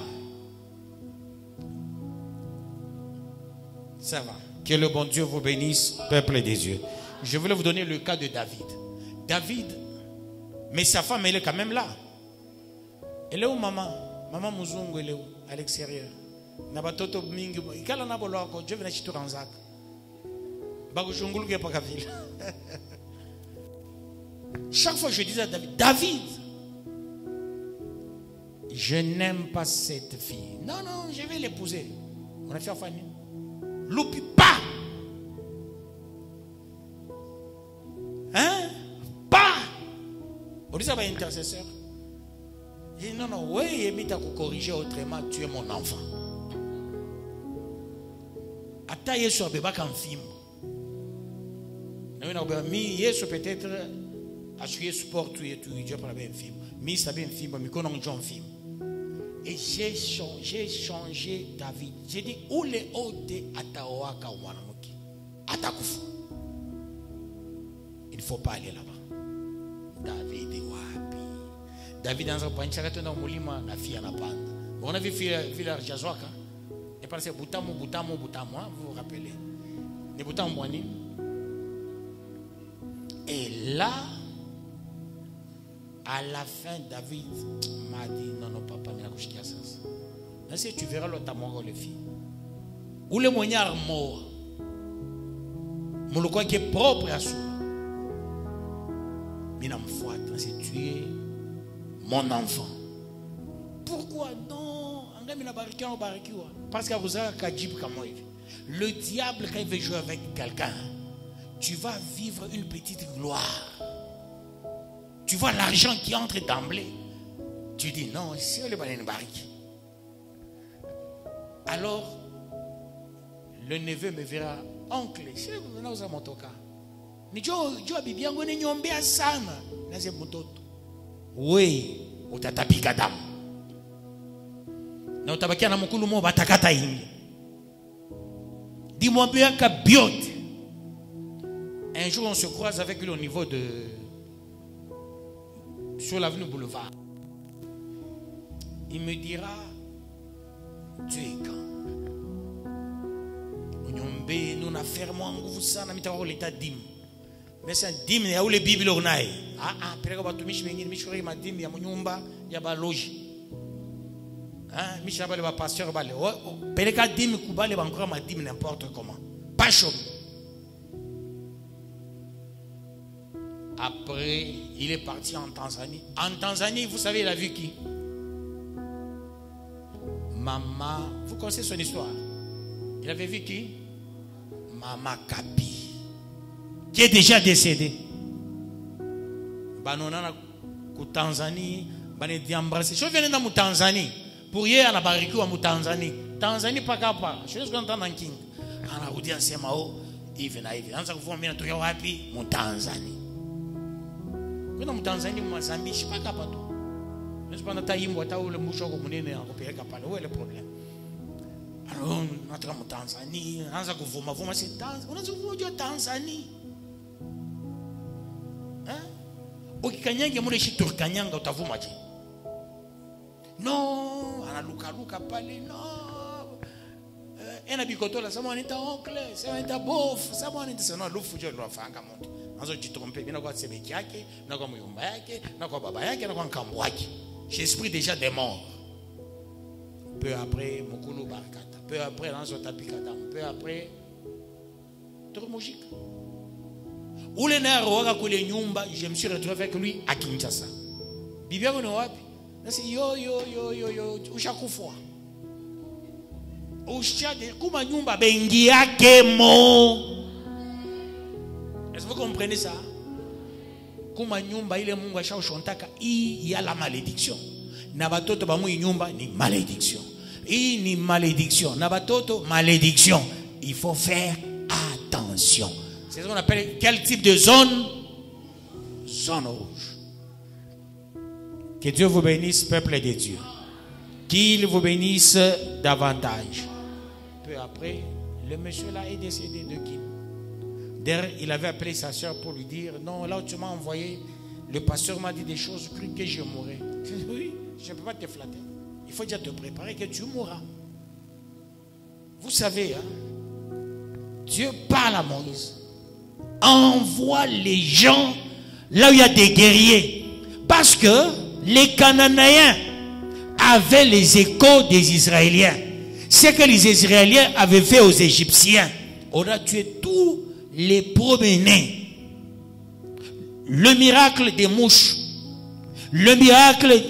Ça va. Que le bon Dieu vous bénisse, peuple des dieux. Je voulais vous donner le cas de David. David, mais sa femme, elle est quand même là. Elle est où, maman? Maman Muzungu, elle est où? À l'extérieur. Nabatoto mingi. Ikala nabolo ako. Je viens chitu ranzak. Bagushungulu pa kavile. Chaque fois je disais à David, David, je n'aime pas cette fille. Non, non, je vais l'épouser. On a fait Fanny. Loupi pas. Hein? Pas. On dit ça va intercesseur. Il dit non, non, oui, il m'a corrigé autrement, tu es mon enfant. Attaque sur bébé comme film. Yesu peut-être assurer sport tout et tout, Dieu parle bien film. Mais ça bien film, mais qu'on en joue film. Et j'ai changé David. J'ai dit où les hôtes ataoaka ou wanamuki atakufu. Il ne faut pas aller là-bas. David est wapi. David dans un panchaka tena mulima na fia na panda. On a vu village Jazwaka. Et pensez Boutamo, vous vous rappelez. Ne Boutamo Mwani. Et là, à la fin, David m'a dit non, non, papa, mais la couche qui a ça. Si tu verras l'autre amour, le fille. Ou le moignard mort. Mon le quoi qui est propre à soi. Mais non, foi, c'est tuer mon enfant. Pourquoi non? Parce que vous avez un djib comme moi. Le diable, quand il veut jouer avec quelqu'un, tu vas vivre une petite gloire. Tu vois l'argent qui entre d'emblée. Tu dis non, si on est pas une barrique. Alors, le neveu me verra, oncle, si vous venez à mon toka. Ni jo bibi yangu ni nyombea sana. Nase mtoto. Oui, utatapika damu. Na utabakia na mkulu mo batakata ingi. Dis-moi bien que biote. Un jour, on se croise avec lui au niveau de... sur l'avenue Boulevard. Il me dira, tu es quand? Nous avons fermé un gouffre, nous avons l'état dim. Mais c'est un dim, il y a où les Bibles on a. Ah, peut-être que tu m'as dit, il y a dim, il y a mon il y a loge. Ah, Michel Abel va pasteur balé. Peut-être que dim, Kuba, il va encore ma dim n'importe comment. Pas chaud. Après, il est parti en Tanzanie. En Tanzanie, vous savez, il a vu qui? Maman, vous connaissez son histoire? Il avait vu qui? Maman Kapi, qui est déjà décédée. Banonana au Tanzanie, bané d'embrasser. Je viens dans Tanzanie pour hier à la barbecue à Tanzanie. Tanzanie pas capable. Je suis content dans King. Ana udia sema o hivi na hivi. Anza kuvua mimi natoka wapi? Tanzanie. Kuna Tanzania Mozambique pas capable tu. Mais pendant ta yimbo ta ule mushoko munene akupeleka pale. Où est le problème? Alors nataka Tanzanie, anza kuvuma vuma si Tanzania. Unaanza kuvua Tanzania. Ukikanyanga mule shi turkanyanga utavuma je? No, analuka pale no. Ena bikotola sama anita oncle, sama anita bof, sama anita sana lufu je lo fanga moto. Anzo jitromper bina kwa sebeki yake, na kwa muyumba yake, na kwa baba yake, na kwa nkambo yake. J'ai esprit déjà des morts. Peu après mukulu barakata. Peu après anzo tapikata. Peu après Toromojika. Ule na roga kule nyumba, je me suis retrouvé avec lui à Kinshasa. Bibi yangu ni wapi? Nasi yo ushakufwa. Ushade kuma nyumba bengi yake mo. Est-ce que vous comprenez ça? Kuma nyumba ile Mungu ashaushotaka hii ya la malédiction. Na batoto ba mu nyumba ni malédiction. Hii ni malédiction. Na batoto malédiction. Il faut faire attention. C'est ce qu'on appelle quel type de zone? Zone rouge. Que Dieu vous bénisse, peuple de Dieu. Qu'il vous bénisse davantage. Peu après, le monsieur là est décédé de qui? D'ailleurs, il avait appelé sa soeur pour lui dire, non, là où tu m'as envoyé, le pasteur m'a dit des choses, je cru que je mourrais. Oui, je ne peux pas te flatter. Il faut déjà te préparer que tu mourras. Vous savez, hein, Dieu parle à Moïse. Envoie les gens là où il y a des guerriers. Parce que les Cananéens avaient les échos des Israéliens. Ce que les Israéliens avaient fait aux Égyptiens. On a tué tous les premiers-nés. Le miracle des mouches. Le miracle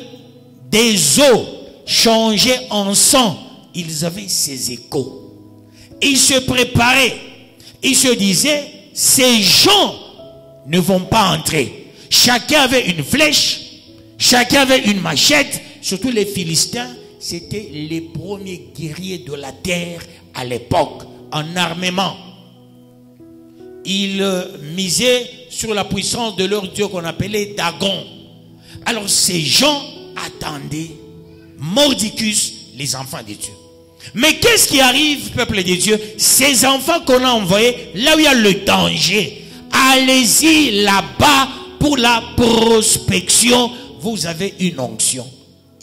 des eaux changés en sang. Ils avaient ces échos. Ils se préparaient. Ils se disaient, ces gens ne vont pas entrer. Chacun avait une flèche. Chacun avait une machette. Surtout les Philistins, c'était les premiers guerriers de la terre à l'époque, en armement. Ils misaient sur la puissance de leur Dieu qu'on appelait Dagon. Alors ces gens attendaient Mordicus, les enfants de Dieu. Mais qu'est-ce qui arrive, peuple de Dieu? Ces enfants qu'on a envoyés, là où il y a le danger, allez-y là-bas pour la prospection. Vous avez une onction.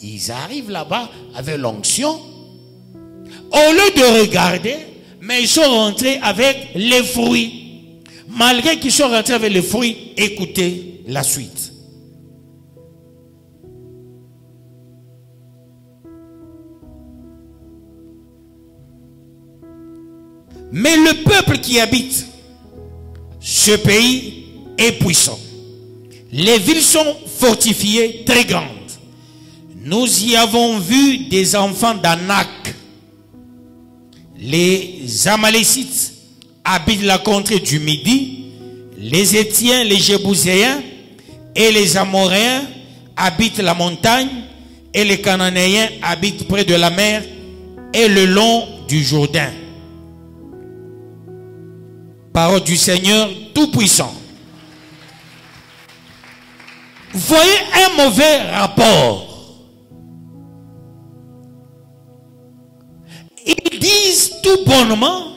Ils arrivent là-bas avec l'onction. Au lieu de regarder, mais ils sont rentrés avec les fruits. Malgré qu'ils sont rentrés avec les fruits, écoutez la suite. Mais le peuple qui habite ce pays est puissant. Les villes sont fortifiées, très grandes. Nous y avons vu des enfants d'Anak. Les Amalécites habitent la contrée du Midi. Les Étiens, les Jébouséens et les Amoréens habitent la montagne. Et les Cananéens habitent près de la mer et le long du Jourdain. Parole du Seigneur Tout-Puissant. Voyez un mauvais rapport. Ils disent tout bonnement.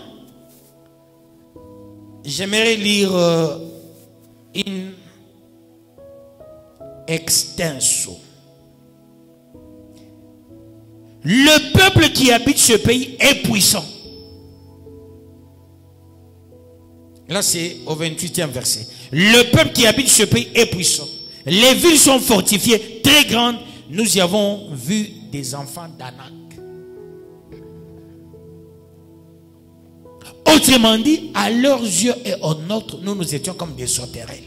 J'aimerais lire in extenso. Le peuple qui habite ce pays est puissant. Là c'est au 28e verset. Le peuple qui habite ce pays est puissant. Les villes sont fortifiées, très grandes. Nous y avons vu des enfants d'Anak. Autrement dit, à leurs yeux et aux nôtres, nous étions comme des sauterelles.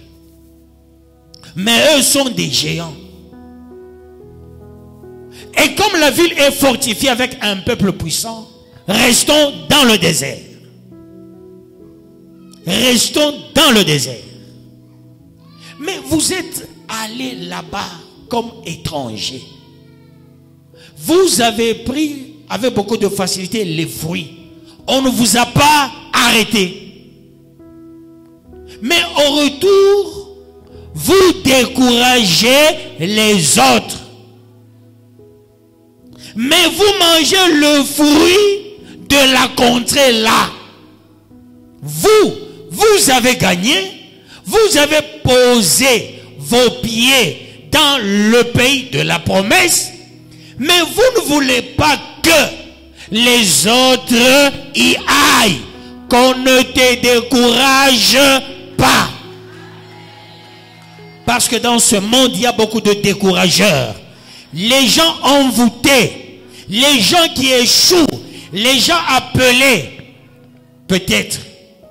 Mais eux sont des géants. Et comme la ville est fortifiée avec un peuple puissant, restons dans le désert. Restons dans le désert. Mais vous êtes allés là-bas comme étrangers. Vous avez pris avec beaucoup de facilité les fruits. On ne vous a pas arrêté. Mais au retour, vous découragez les autres. Mais vous mangez le fruit de la contrée là. Vous avez gagné. Vous avez posé vos pieds dans le pays de la promesse. Mais vous ne voulez pas que les autres y aillent. Qu'on ne te décourage pas. Parce que dans ce monde, il y a beaucoup de décourageurs. Les gens envoûtés, les gens qui échouent, les gens appelés peut-être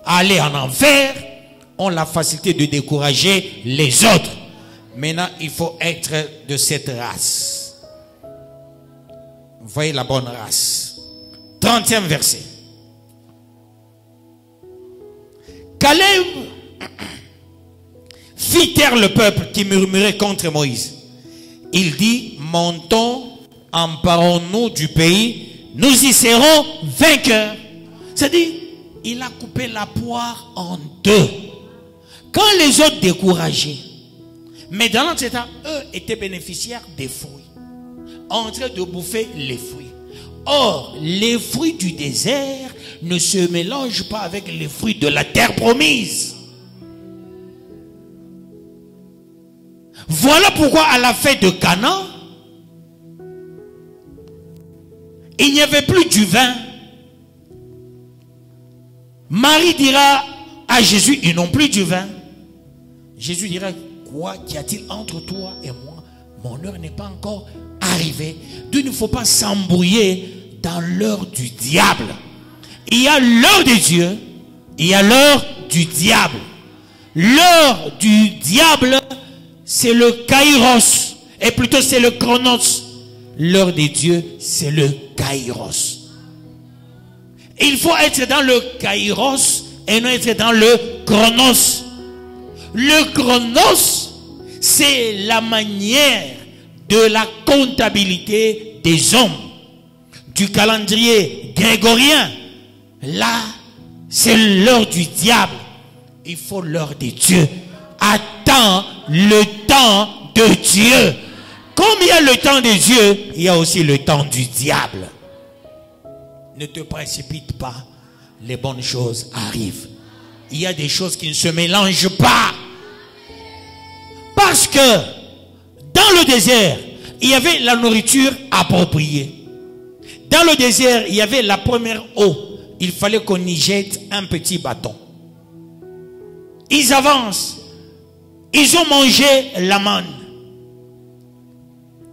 à aller en enfer, ont la facilité de décourager les autres. Maintenant, il faut être de cette race. Vous voyez la bonne race. 30e verset. Caleb fit taire le peuple qui murmurait contre Moïse. Il dit, montons, emparons-nous du pays, nous y serons vainqueurs. C'est-à-dire, il a coupé la poire en deux. Quand les autres découragés, mais dans notre état, eux étaient bénéficiaires des fruits, en train de bouffer les fruits. Or, les fruits du désert ne se mélangent pas avec les fruits de la terre promise. Voilà pourquoi à la fête de Cana, il n'y avait plus du vin. Marie dira à Jésus, ils n'ont plus du vin. Jésus dira, quoi qu'y a-t-il entre toi et moi? Mon heure n'est pas encore arrivée. Il ne faut pas s'embrouiller dans l'heure du diable. Il y a l'heure de Dieu, il y a l'heure du diable. L'heure du diable, c'est le kairos, et plutôt c'est le chronos. L'heure de Dieu, c'est le kairos. Il faut être dans le kairos et non être dans le chronos. Le chronos, c'est la manière de la comptabilité des hommes, du calendrier grégorien. Là, c'est l'heure du diable. Il faut l'heure de Dieu. Attends le temps de Dieu. Comme il y a le temps de Dieu, il y a aussi le temps du diable. Ne te précipite pas. Les bonnes choses arrivent. Il y a des choses qui ne se mélangent pas. Parce que dans le désert, il y avait la nourriture appropriée. Dans le désert, il y avait la première eau. Il fallait qu'on y jette un petit bâton. Ils avancent. Ils ont mangé la manne.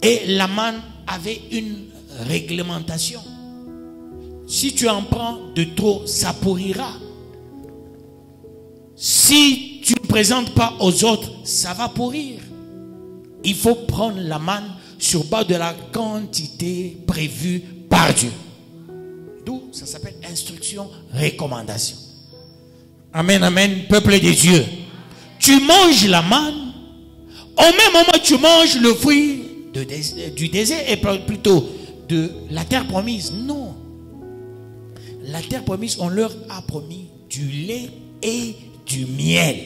Et la manne avait une réglementation. Si tu en prends de trop, ça pourrira. Si tu ne présentes pas aux autres, ça va pourrir. Il faut prendre la manne sur base de la quantité prévue par Dieu. D'où ça s'appelle instruction, recommandation. Amen, amen, peuple de Dieu. Tu manges la manne, au même moment tu manges le fruit du désert, et plutôt de la terre promise. Non. La terre promise, on leur a promis du lait et du miel.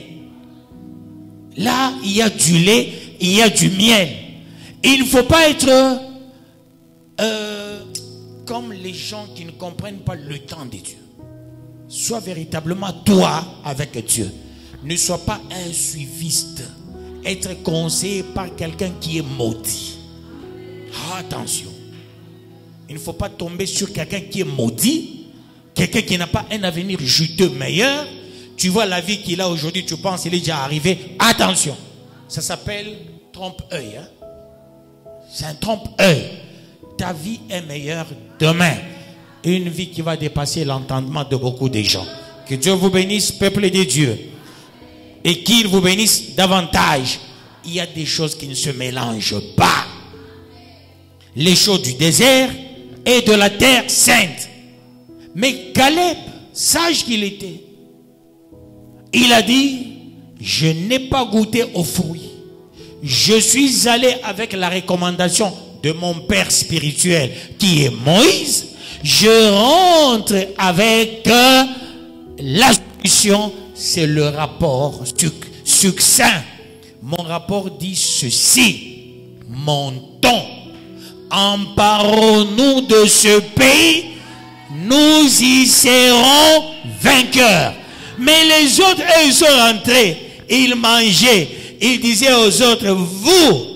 Là, il y a du lait, il y a du miel. Il ne faut pas être comme les gens qui ne comprennent pas le temps de Dieu. Sois véritablement toi avec Dieu. Ne sois pas un suiviste. Être conseillé par quelqu'un qui est maudit. Attention. Il ne faut pas tomber sur quelqu'un qui est maudit. Quelqu'un qui n'a pas un avenir juteux meilleur. Tu vois la vie qu'il a aujourd'hui, tu penses qu'il est déjà arrivé. Attention. Ça s'appelle trompe-œil. Hein? C'est un trompe-œil. Ta vie est meilleure demain. Une vie qui va dépasser l'entendement de beaucoup de gens. Que Dieu vous bénisse, peuple de Dieu. Et qu'il vous bénisse davantage. Il y a des choses qui ne se mélangent pas. les choses du désert et de la terre sainte. Mais Caleb, sage qu'il était, il a dit, je n'ai pas goûté aux fruits. Je suis allé avec la recommandation de mon père spirituel qui est Moïse. Je rentre avec la solution, c'est le rapport succinct. Mon rapport dit ceci: montons, emparons-nous de ce pays, nous y serons vainqueurs. Mais les autres, eux, ils sont rentrés, ils mangeaient, ils disaient aux autres, vous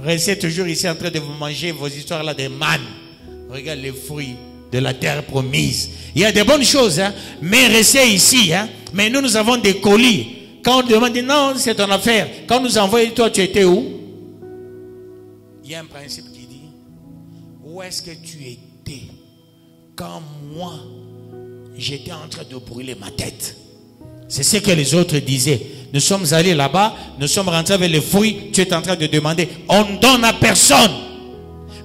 restez toujours ici en train de vous manger vos histoires là de manne. Regarde les fruits de la terre promise. Il y a des bonnes choses, hein, mais restez ici. Hein. Mais nous avons des colis. Quand on demande, non, c'est ton affaire. Quand nous envoyons, toi, tu étais où? Il y a un principe qui dit, où est-ce que tu étais quand moi, j'étais en train de brûler ma tête? C'est ce que les autres disaient. Nous sommes allés là-bas, nous sommes rentrés avec les fruits, tu es en train de demander, on ne donne à personne,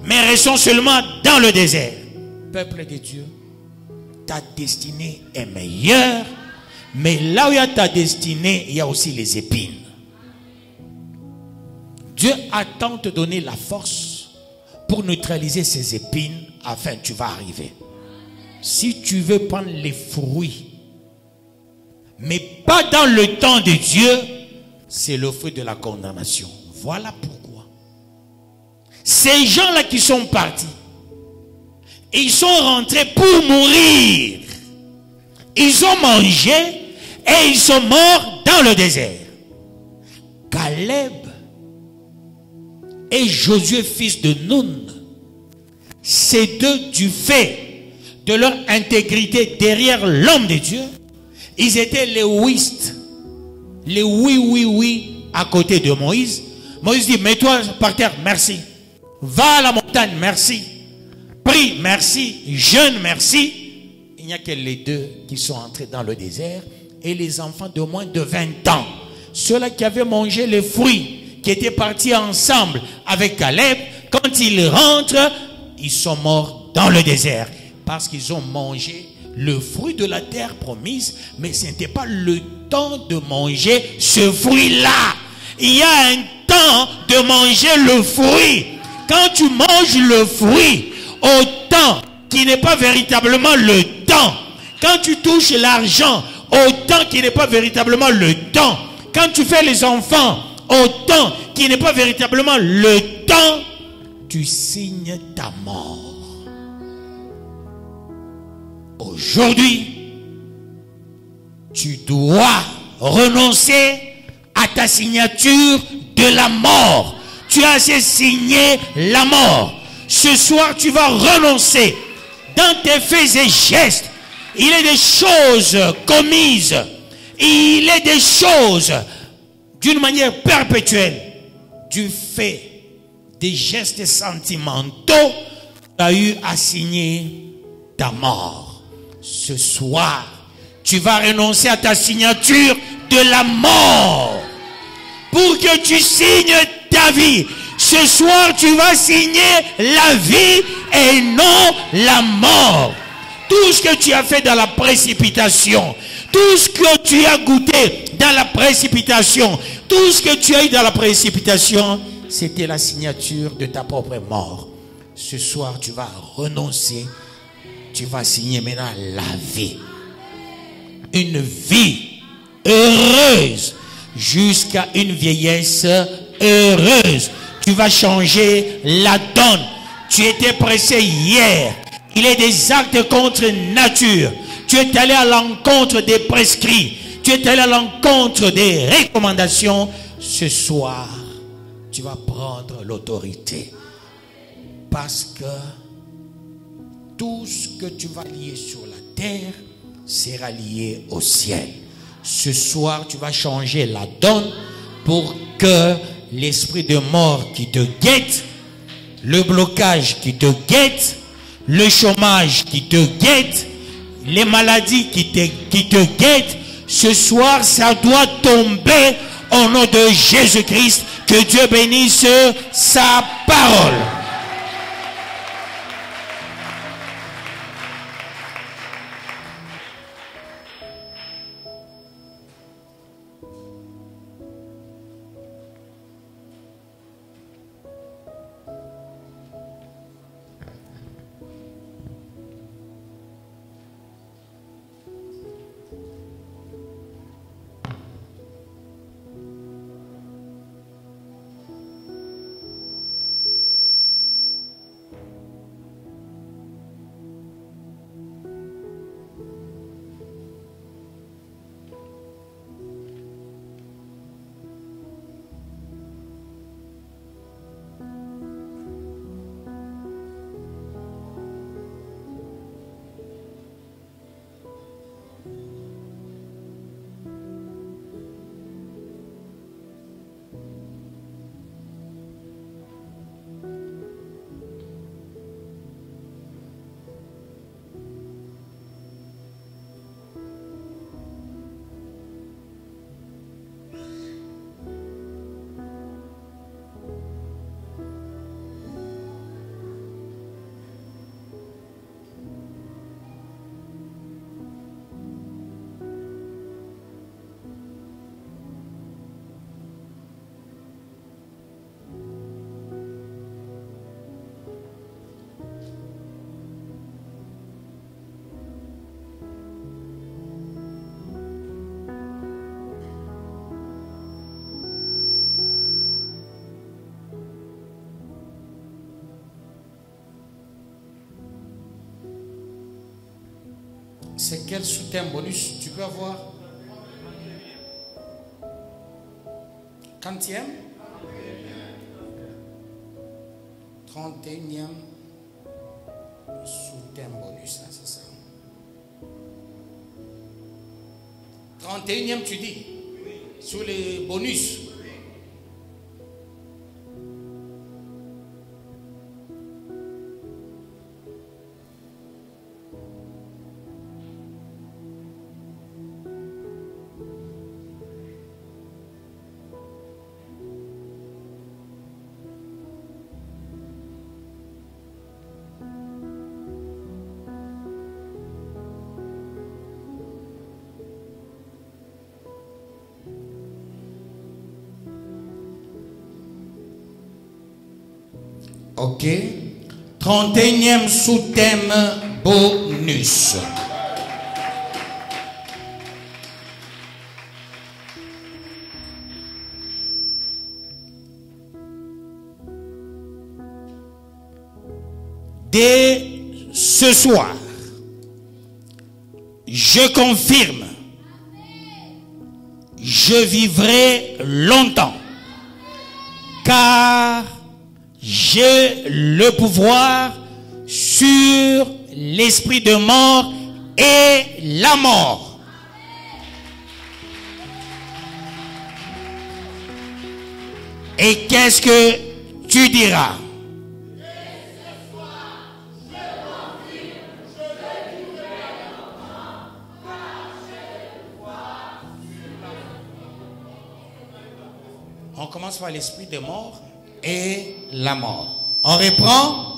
mais restons seulement dans le désert. Peuple de Dieu, ta destinée est meilleure, mais là où il y a ta destinée, il y a aussi les épines. Dieu attend de te donner la force pour neutraliser ces épines afin que tu vas arriver. Si tu veux prendre les fruits, mais pas dans le temps de Dieu, c'est le fruit de la condamnation. Voilà pourquoi ces gens-là qui sont partis, ils sont rentrés pour mourir. Ils ont mangé et ils sont morts dans le désert. Caleb et Josué, fils de Nun, ces deux, du fait de leur intégrité derrière l'homme de Dieu, ils étaient les ouistes, les oui à côté de Moïse. Moïse dit, mets-toi par terre, merci. Va à la montagne, merci. Prie, merci. Jeûne, merci. Il n'y a que les deux qui sont entrés dans le désert et les enfants de moins de 20 ans. Ceux-là qui avaient mangé les fruits, qui étaient partis ensemble avec Caleb, quand ils rentrent, ils sont morts dans le désert parce qu'ils ont mangé le fruit de la terre promise, mais ce n'était pas le temps de manger ce fruit-là. Il y a un temps de manger le fruit. Quand tu manges le fruit, au temps qui n'est pas véritablement le temps, quand tu touches l'argent, au temps qui n'est pas véritablement le temps, quand tu fais les enfants, au temps qui n'est pas véritablement le temps, tu signes ta mort. Aujourd'hui, tu dois renoncer à ta signature de la mort. Tu as assez signé la mort. Ce soir, tu vas renoncer dans tes faits et gestes. Il est des choses commises. Il est des choses d'une manière perpétuelle. Du fait des gestes sentimentaux, tu as eu à signer ta mort. Ce soir, tu vas renoncer à ta signature de la mort pour que tu signes ta vie. Ce soir, tu vas signer la vie et non la mort. Tout ce que tu as fait dans la précipitation, tout ce que tu as goûté dans la précipitation, tout ce que tu as eu dans la précipitation, c'était la signature de ta propre mort. Ce soir, tu vas renoncer. Tu vas signer maintenant la vie. Une vie heureuse jusqu'à une vieillesse heureuse. Tu vas changer la donne. Tu étais pressé hier. Il est des actes contre nature. Tu es allé à l'encontre des prescrits. Tu es allé à l'encontre des recommandations. Ce soir, tu vas prendre l'autorité. Parce que tout ce que tu vas lier sur la terre sera lié au ciel. Ce soir, tu vas changer la donne pour que l'esprit de mort qui te guette, le blocage qui te guette, le chômage qui te guette, les maladies qui te guettent, ce soir, ça doit tomber au nom de Jésus-Christ. Que Dieu bénisse sa parole. C'est quel sous-thème bonus tu peux avoir? Quantième? 31e sous-thème bonus, c'est ça. 31e tu dis? Sur les bonus. Ok. 31e sous-thème bonus. Dès ce soir, je confirme, je vivrai longtemps, car j'ai le pouvoir sur l'esprit de mort et la mort. Et qu'est-ce que tu diras? On commence par l'esprit de mort et la mort. On reprend.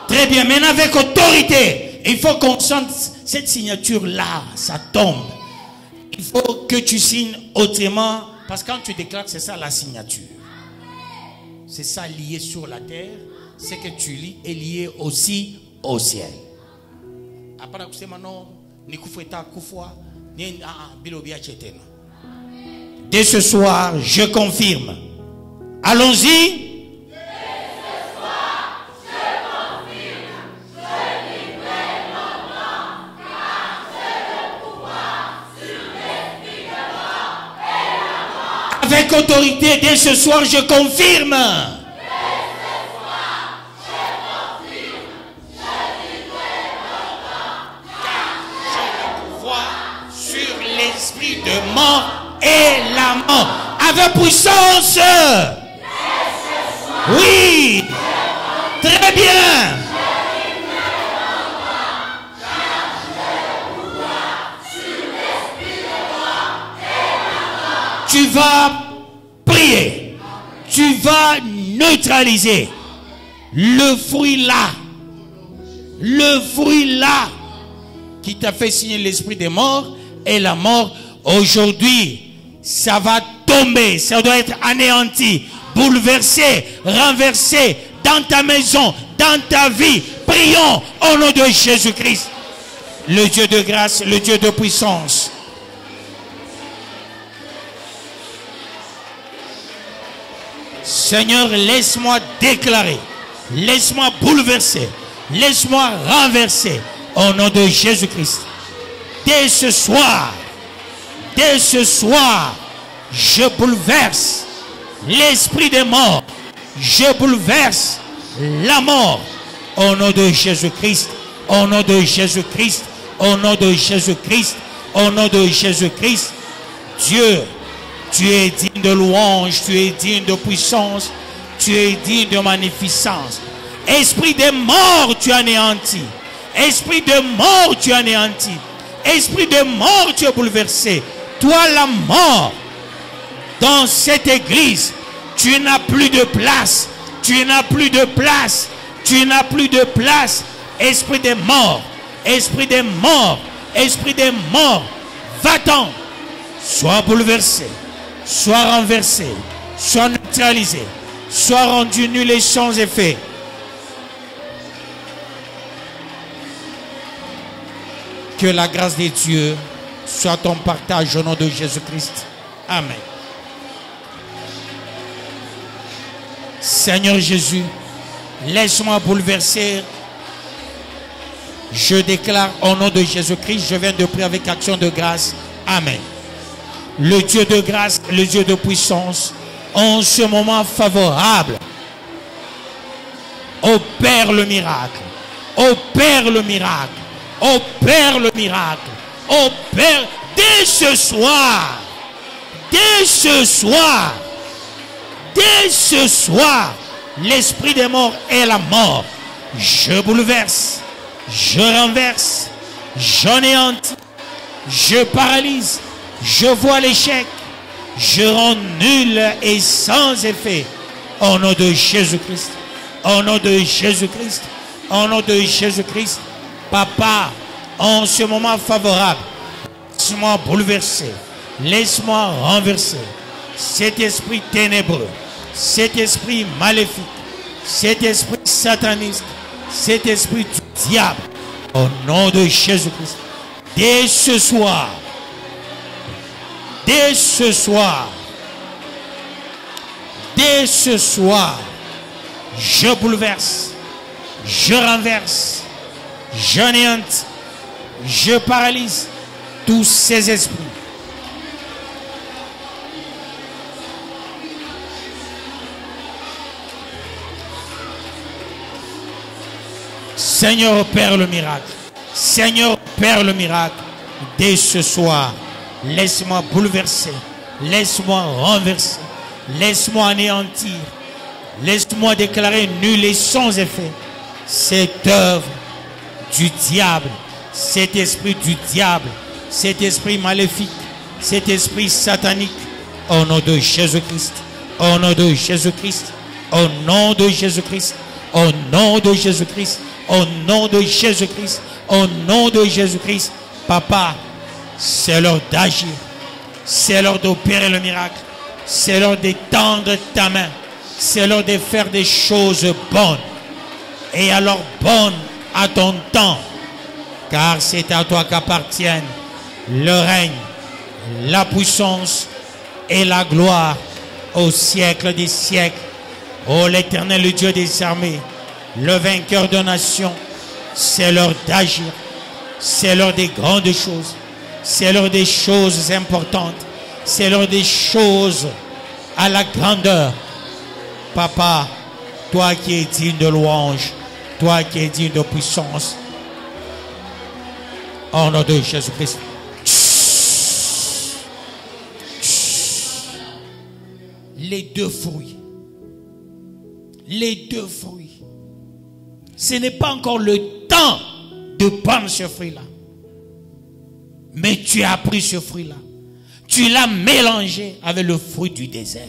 Très bien, maintenant avec autorité, il faut qu'on sente cette signature-là, ça tombe. Il faut que tu signes autrement, parce que quand tu déclares, c'est ça la signature. C'est ça lié sur la terre, ce que tu lis est lié aussi au ciel. Dès ce soir, je confirme. Allons-y. Avec autorité, dès ce soir, je confirme. De mort et la mort avec puissance. Oui, très bien. Tu vas prier, tu vas neutraliser le fruit là qui t'a fait signer l'esprit des morts et la mort. Aujourd'hui, ça va tomber, ça doit être anéanti, bouleversé, renversé dans ta maison, dans ta vie. Prions au nom de Jésus-Christ, le Dieu de grâce, le Dieu de puissance. Seigneur, laisse-moi déclarer, laisse-moi bouleverser, laisse-moi renverser au nom de Jésus-Christ. Dès ce soir, je bouleverse l'esprit des morts. Je bouleverse la mort. Au nom de Jésus-Christ. Au nom de Jésus-Christ. Au nom de Jésus-Christ. Au nom de Jésus-Christ. Dieu, tu es digne de louange. Tu es digne de puissance. Tu es digne de magnificence. Esprit des morts, tu anéantis. Esprit de mort, tu anéantis. Esprit de mort, tu es bouleversé. Toi, la mort, dans cette église, tu n'as plus de place. Tu n'as plus de place. Tu n'as plus de place. Esprit des morts, esprit des morts, esprit des morts, va-t'en. Sois bouleversé, sois renversé, sois neutralisé, sois rendu nul et sans effet. Que la grâce de Dieu soit ton partage au nom de Jésus-Christ. Amen. Seigneur Jésus, laisse-moi bouleverser. Je déclare au nom de Jésus-Christ, je viens de prier avec action de grâce. Amen. Le Dieu de grâce, le Dieu de puissance, en ce moment favorable, opère le miracle. Opère le miracle. Opère le miracle. Opère dès ce soir. Dès ce soir. Dès ce soir. L'esprit des morts et la mort. Je bouleverse. Je renverse. J'anéantis. Je paralyse. Je vois l'échec. Je rends nul et sans effet. Au nom de Jésus-Christ. Au nom de Jésus-Christ. Au nom de Jésus-Christ. Papa, en ce moment favorable, laisse-moi bouleverser. Laisse-moi renverser cet esprit ténébreux, cet esprit maléfique, cet esprit sataniste, cet esprit du diable. Au nom de Jésus-Christ. Dès ce soir, dès ce soir, dès ce soir, je bouleverse, je renverse, j'anéantis, je paralyse tous ces esprits. Seigneur, opère le miracle. Seigneur, opère le miracle. Dès ce soir, laisse-moi bouleverser, laisse-moi renverser, laisse-moi anéantir, laisse-moi déclarer nul et sans effet cette œuvre du diable, cet esprit du diable, cet esprit maléfique, cet esprit satanique, au nom de Jésus-Christ, au nom de Jésus-Christ, au nom de Jésus-Christ, au nom de Jésus-Christ, au nom de Jésus-Christ, au nom de Jésus-Christ. Papa, c'est l'heure d'agir, c'est l'heure d'opérer le miracle, c'est l'heure d'étendre ta main, c'est l'heure de faire des choses bonnes. Et alors bonnes à ton temps, car c'est à toi qu'appartiennent le règne, la puissance et la gloire au siècle des siècles. Ô l'Éternel, le Dieu des armées, le vainqueur de nations, c'est l'heure d'agir, c'est l'heure des grandes choses, c'est l'heure des choses importantes, c'est l'heure des choses à la grandeur. Papa, toi qui es digne de louange, toi qui es digne de puissance, au nom de Jésus-Christ. Les deux fruits. Les deux fruits. Ce n'est pas encore le temps de prendre ce fruit-là. Mais tu as pris ce fruit-là. Tu l'as mélangé avec le fruit du désert.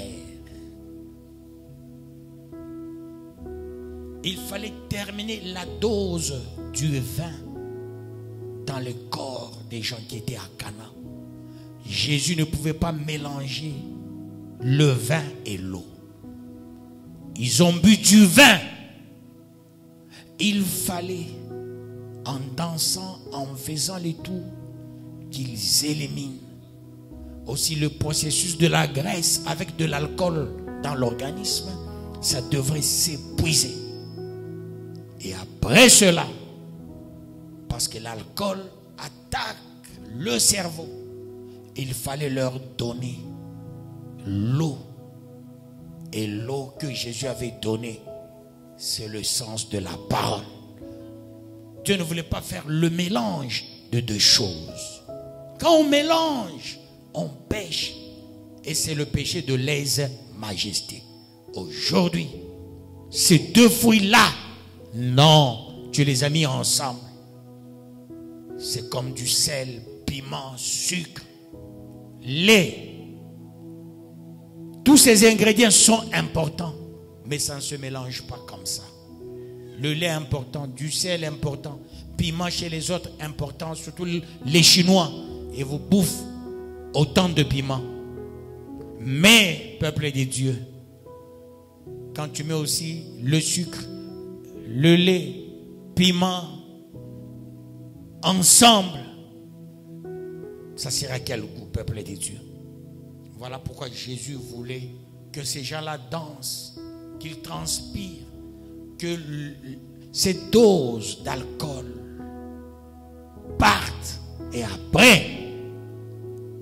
Il fallait terminer la dose du vin dans le corps des gens qui étaient à Cana. Jésus ne pouvait pas mélanger le vin et l'eau. Ils ont bu du vin. Il fallait, en dansant, en faisant les tours, qu'ils éliminent aussi le processus de la graisse avec de l'alcool dans l'organisme. Ça devrait s'épuiser. Et après cela, parce que l'alcool attaque le cerveau, il fallait leur donner l'eau. Et l'eau que Jésus avait donnée, c'est le sens de la parole. Dieu ne voulait pas faire le mélange de deux choses. Quand on mélange, on pêche. Et c'est le péché de lèse-majesté. Aujourd'hui, ces deux fruits-là, non, tu les as mis ensemble. C'est comme du sel, piment, sucre, lait. Tous ces ingrédients sont importants, mais ça ne se mélange pas comme ça. Le lait est important, du sel est important, piment chez les autres important, surtout les Chinois. Et vous bouffent autant de piment. Mais, peuple de Dieu, quand tu mets aussi le sucre, le lait, piment, ensemble, ça sera quel goût, peuple de Dieu? Voilà pourquoi Jésus voulait que ces gens-là dansent, qu'ils transpirent, que ces doses d'alcool partent. Et après,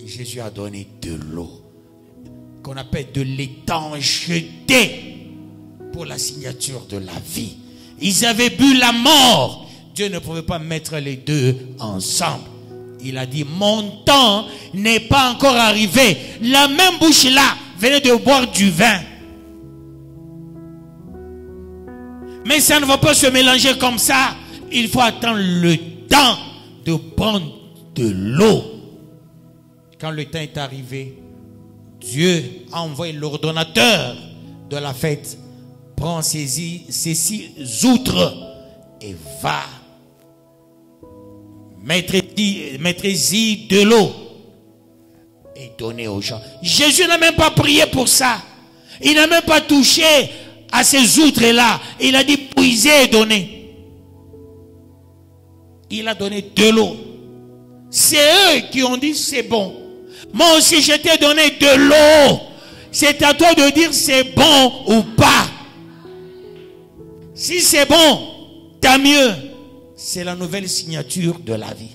Jésus a donné de l'eau, qu'on appelle de l'étanchéité, pour la signature de la vie. Ils avaient bu la mort. Dieu ne pouvait pas mettre les deux ensemble. Il a dit, mon temps n'est pas encore arrivé. La même bouche là venait de boire du vin. Mais ça ne va pas se mélanger comme ça. Il faut attendre le temps de prendre de l'eau. Quand le temps est arrivé, Dieu a envoyé l'ordonnateur de la fête. Prends ces 6 outres et va. Mettez-y de l'eau et donnez aux gens. Jésus n'a même pas prié pour ça. Il n'a même pas touché à ces outres-là. Il a dit puisez et donnez. Il a donné de l'eau. C'est eux qui ont dit c'est bon. Moi aussi je t'ai donné de l'eau. C'est à toi de dire c'est bon ou pas. Si c'est bon, tant mieux. C'est la nouvelle signature de la vie.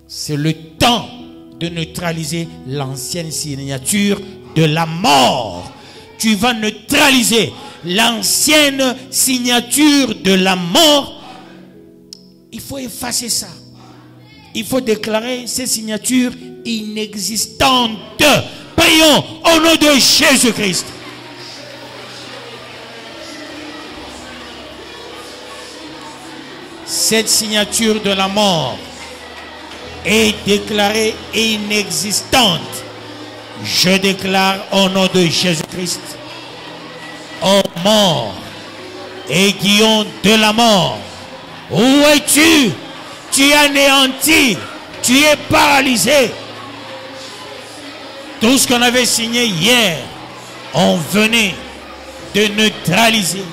C'est le temps de neutraliser l'ancienne signature de la mort. Tu vas neutraliser l'ancienne signature de la mort. Il faut effacer ça. Il faut déclarer ces signatures inexistantes. Prions au nom de Jésus-Christ. Cette signature de la mort est déclarée inexistante. Je déclare au nom de Jésus-Christ, ô mort, aiguillon de la mort, où es-tu? Tu es anéanti, tu es paralysé. Tout ce qu'on avait signé hier, on venait de neutraliser,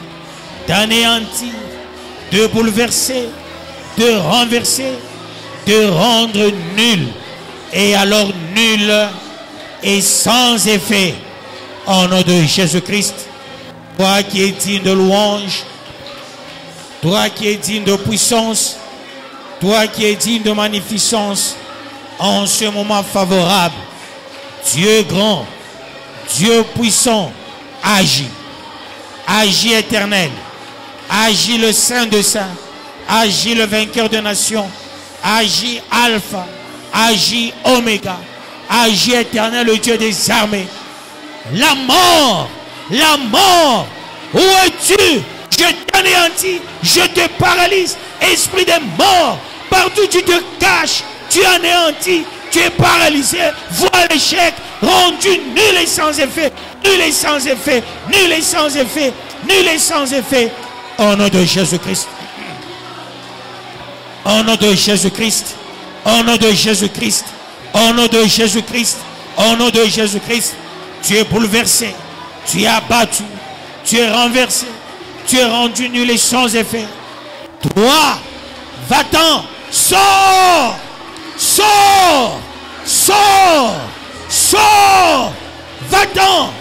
d'anéantir, de bouleverser, de renverser, de rendre nul. Et alors nul et sans effet. Au nom de Jésus-Christ, toi qui es digne de louange, toi qui es digne de puissance, toi qui es digne de magnificence, en ce moment favorable, Dieu grand, Dieu puissant, agis. Agis éternel. Agis le Saint de Saints. Agis le vainqueur des nations. Agis Alpha. Agis Oméga. Agis éternel, le Dieu des armées. La mort, où es-tu? Je t'anéantis, je te paralyse. Esprit des morts, partout tu te caches, tu es anéanti, tu es paralysé. Vois l'échec, rendu nul et sans effet. Nul et sans effet, nul et sans effet, nul et sans effet. Au nom de Jésus-Christ. Au nom de Jésus-Christ. Au nom de Jésus-Christ. Au nom de Jésus-Christ. Au nom de Jésus-Christ. Tu es bouleversé. Tu es abattu. Tu es renversé. Tu es rendu nul et sans effet. Toi, va-t'en. Sors. Sors. Sors. Sors. Va-t'en.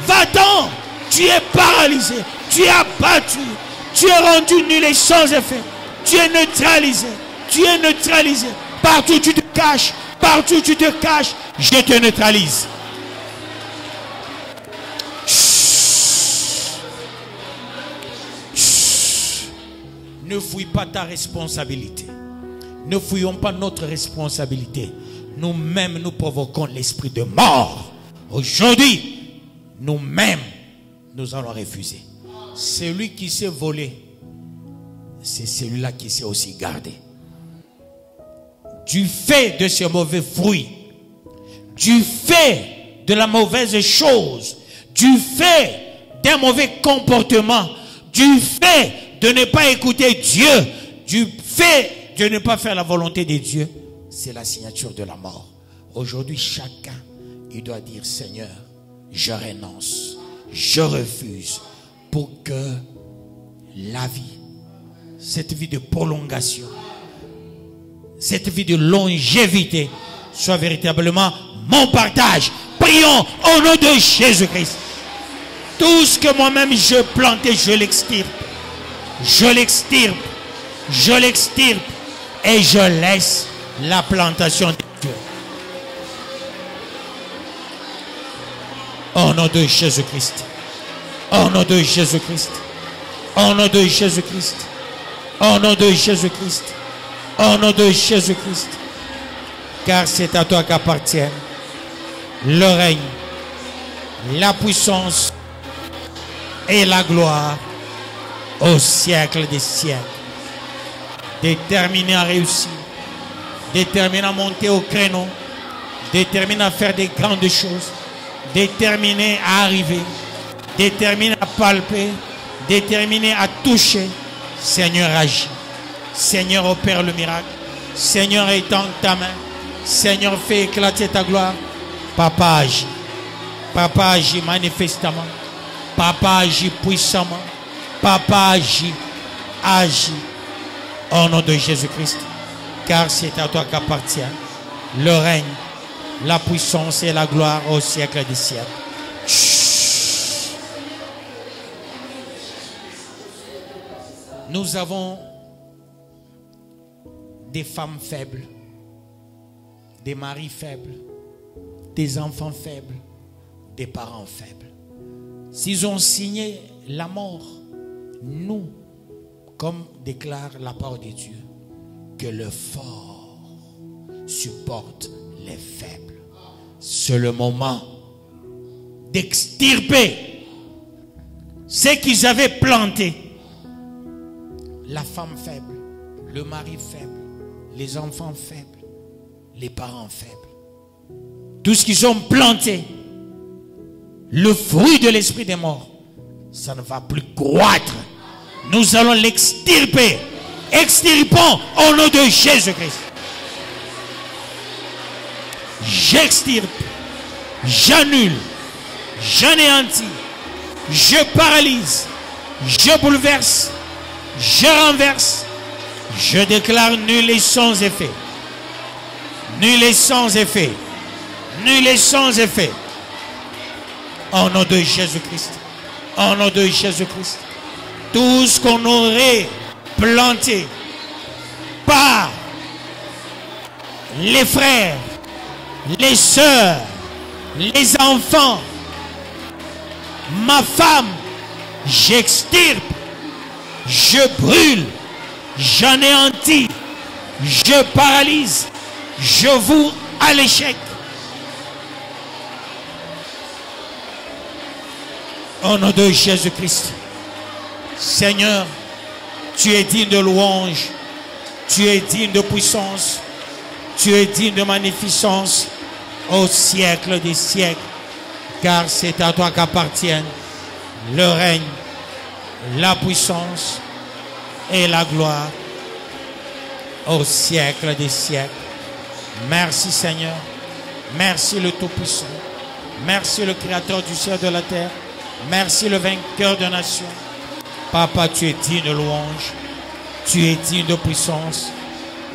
Va-t'en. Tu es paralysé. Tu es abattu. Tu es rendu nul et sans effet. Tu es neutralisé. Tu es neutralisé. Partout tu te caches. Partout tu te caches. Je te neutralise. Chut. Chut. Ne fouille pas ta responsabilité. Ne fouillons pas notre responsabilité. Nous-mêmes nous provoquons l'esprit de mort. Aujourd'hui, nous-mêmes, nous allons refuser. Celui qui s'est volé, c'est celui-là qui s'est aussi gardé. Du fait de ce mauvais fruit, du fait de la mauvaise chose, du fait d'un mauvais comportement, du fait de ne pas écouter Dieu, du fait de ne pas faire la volonté de Dieu, c'est la signature de la mort. Aujourd'hui, chacun, il doit dire, Seigneur, je renonce, je refuse, pour que la vie, cette vie de prolongation, cette vie de longévité soit véritablement mon partage. Prions au nom de Jésus-Christ. Tout ce que moi-même je plantais, je l'extirpe. Je l'extirpe. Je l'extirpe. Et je laisse la plantation de Dieu. Au nom de Jésus-Christ. Au nom de Jésus-Christ. Au nom de Jésus-Christ. Au nom de Jésus-Christ. Au nom de Jésus-Christ. Car c'est à toi qu'appartient le règne, la puissance et la gloire au siècle des siècles. Déterminé à réussir, déterminé à monter au créneau, déterminé à faire des grandes choses, déterminé à arriver, déterminé à palper, déterminé à toucher. Seigneur, agis. Seigneur, opère le miracle. Seigneur, étends ta main. Seigneur, fais éclater ta gloire. Papa, agis. Papa, agis manifestement. Papa, agis puissamment. Papa, agis. Agis. Au nom de Jésus-Christ. Car c'est à toi qu'appartient le règne, la puissance et la gloire au siècle des siècles. Nous avons des femmes faibles, des maris faibles, des enfants faibles, des parents faibles. S'ils ont signé la mort, nous, comme déclare la parole de Dieu, que le fort supporte les faibles. C'est le moment d'extirper ce qu'ils avaient planté. La femme faible, le mari faible, les enfants faibles, les parents faibles. Tout ce qu'ils ont planté, le fruit de l'esprit des morts, ça ne va plus croître. Nous allons l'extirper. Extirpons au nom de Jésus-Christ. J'extirpe, j'annule, j'anéantis, je paralyse, je bouleverse, je renverse, je déclare nul et sans effet. Nul et sans effet. Nul et sans effet. Au nom de Jésus-Christ. Au nom de Jésus-Christ. Tout ce qu'on aurait planté par les frères, les sœurs, les enfants, ma femme, j'extirpe, je brûle, j'anéantis, je paralyse, je voue à l'échec. Au nom de Jésus-Christ. Seigneur, tu es digne de louange, tu es digne de puissance, tu es digne de magnificence au siècle des siècles, car c'est à toi qu'appartiennent le règne, la puissance et la gloire au siècle des siècles. Merci Seigneur, merci le Tout-Puissant, merci le Créateur du ciel et de la terre, merci le vainqueur des nations. Papa, tu es digne de louange, tu es digne de puissance,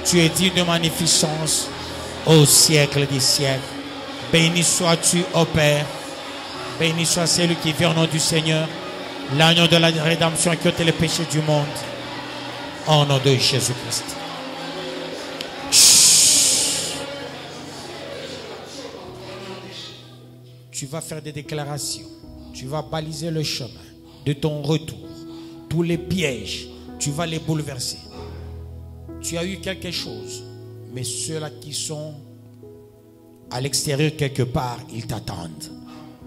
tu es digne de magnificence au siècle des siècles. Béni sois-tu, ô Père, béni soit celui qui vient au nom du Seigneur, l'agneau de la rédemption qui ôte les péchés du monde, au nom de Jésus-Christ. Tu vas faire des déclarations, tu vas baliser le chemin de ton retour. Tous les pièges, tu vas les bouleverser. Tu as eu quelque chose, mais ceux-là qui sont à l'extérieur quelque part, ils t'attendent.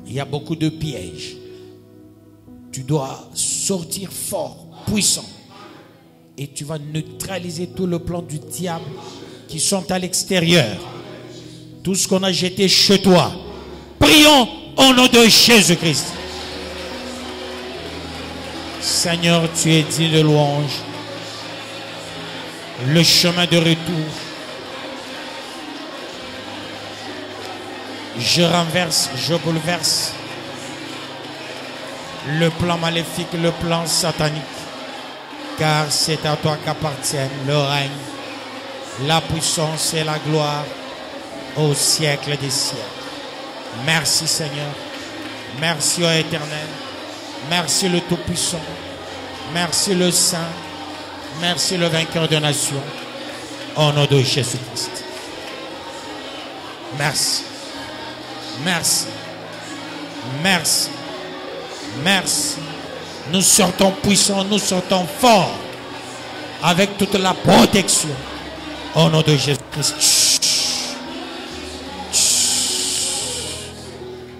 Il y a beaucoup de pièges. Tu dois sortir fort, puissant. Et tu vas neutraliser tout le plan du diable qui sont à l'extérieur. Tout ce qu'on a jeté chez toi. Prions au nom de Jésus-Christ. Seigneur, tu es digne de louange. Le chemin de retour. Je renverse, je bouleverse le plan maléfique, le plan satanique. Car c'est à toi qu'appartiennent le règne, la puissance et la gloire au siècle des siècles. Merci Seigneur. Merci ô Éternel. Merci le Tout-Puissant. Merci le Saint. Merci le vainqueur de nations. Au nom de Jésus-Christ. Merci. Merci. Merci. Merci. Nous sortons puissants, nous sortons forts. Avec toute la protection. Au nom de Jésus-Christ.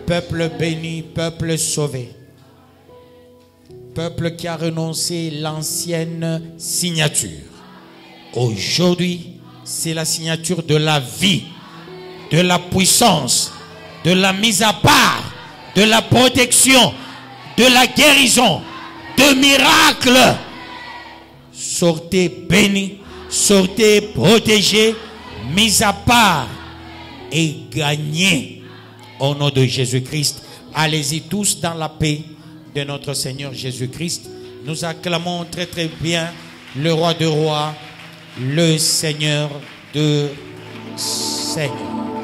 Peuple béni, peuple sauvé. Peuple qui a renoncé l'ancienne signature. Aujourd'hui, c'est la signature de la vie, de la puissance, de la mise à part, de la protection, de la guérison, de miracles. Sortez bénis, sortez protégés, mis à part et gagnez au nom de Jésus-Christ. Allez-y tous dans la paix de notre Seigneur Jésus-Christ. Nous acclamons très très bien le roi de rois, le Seigneur de Seigneurs.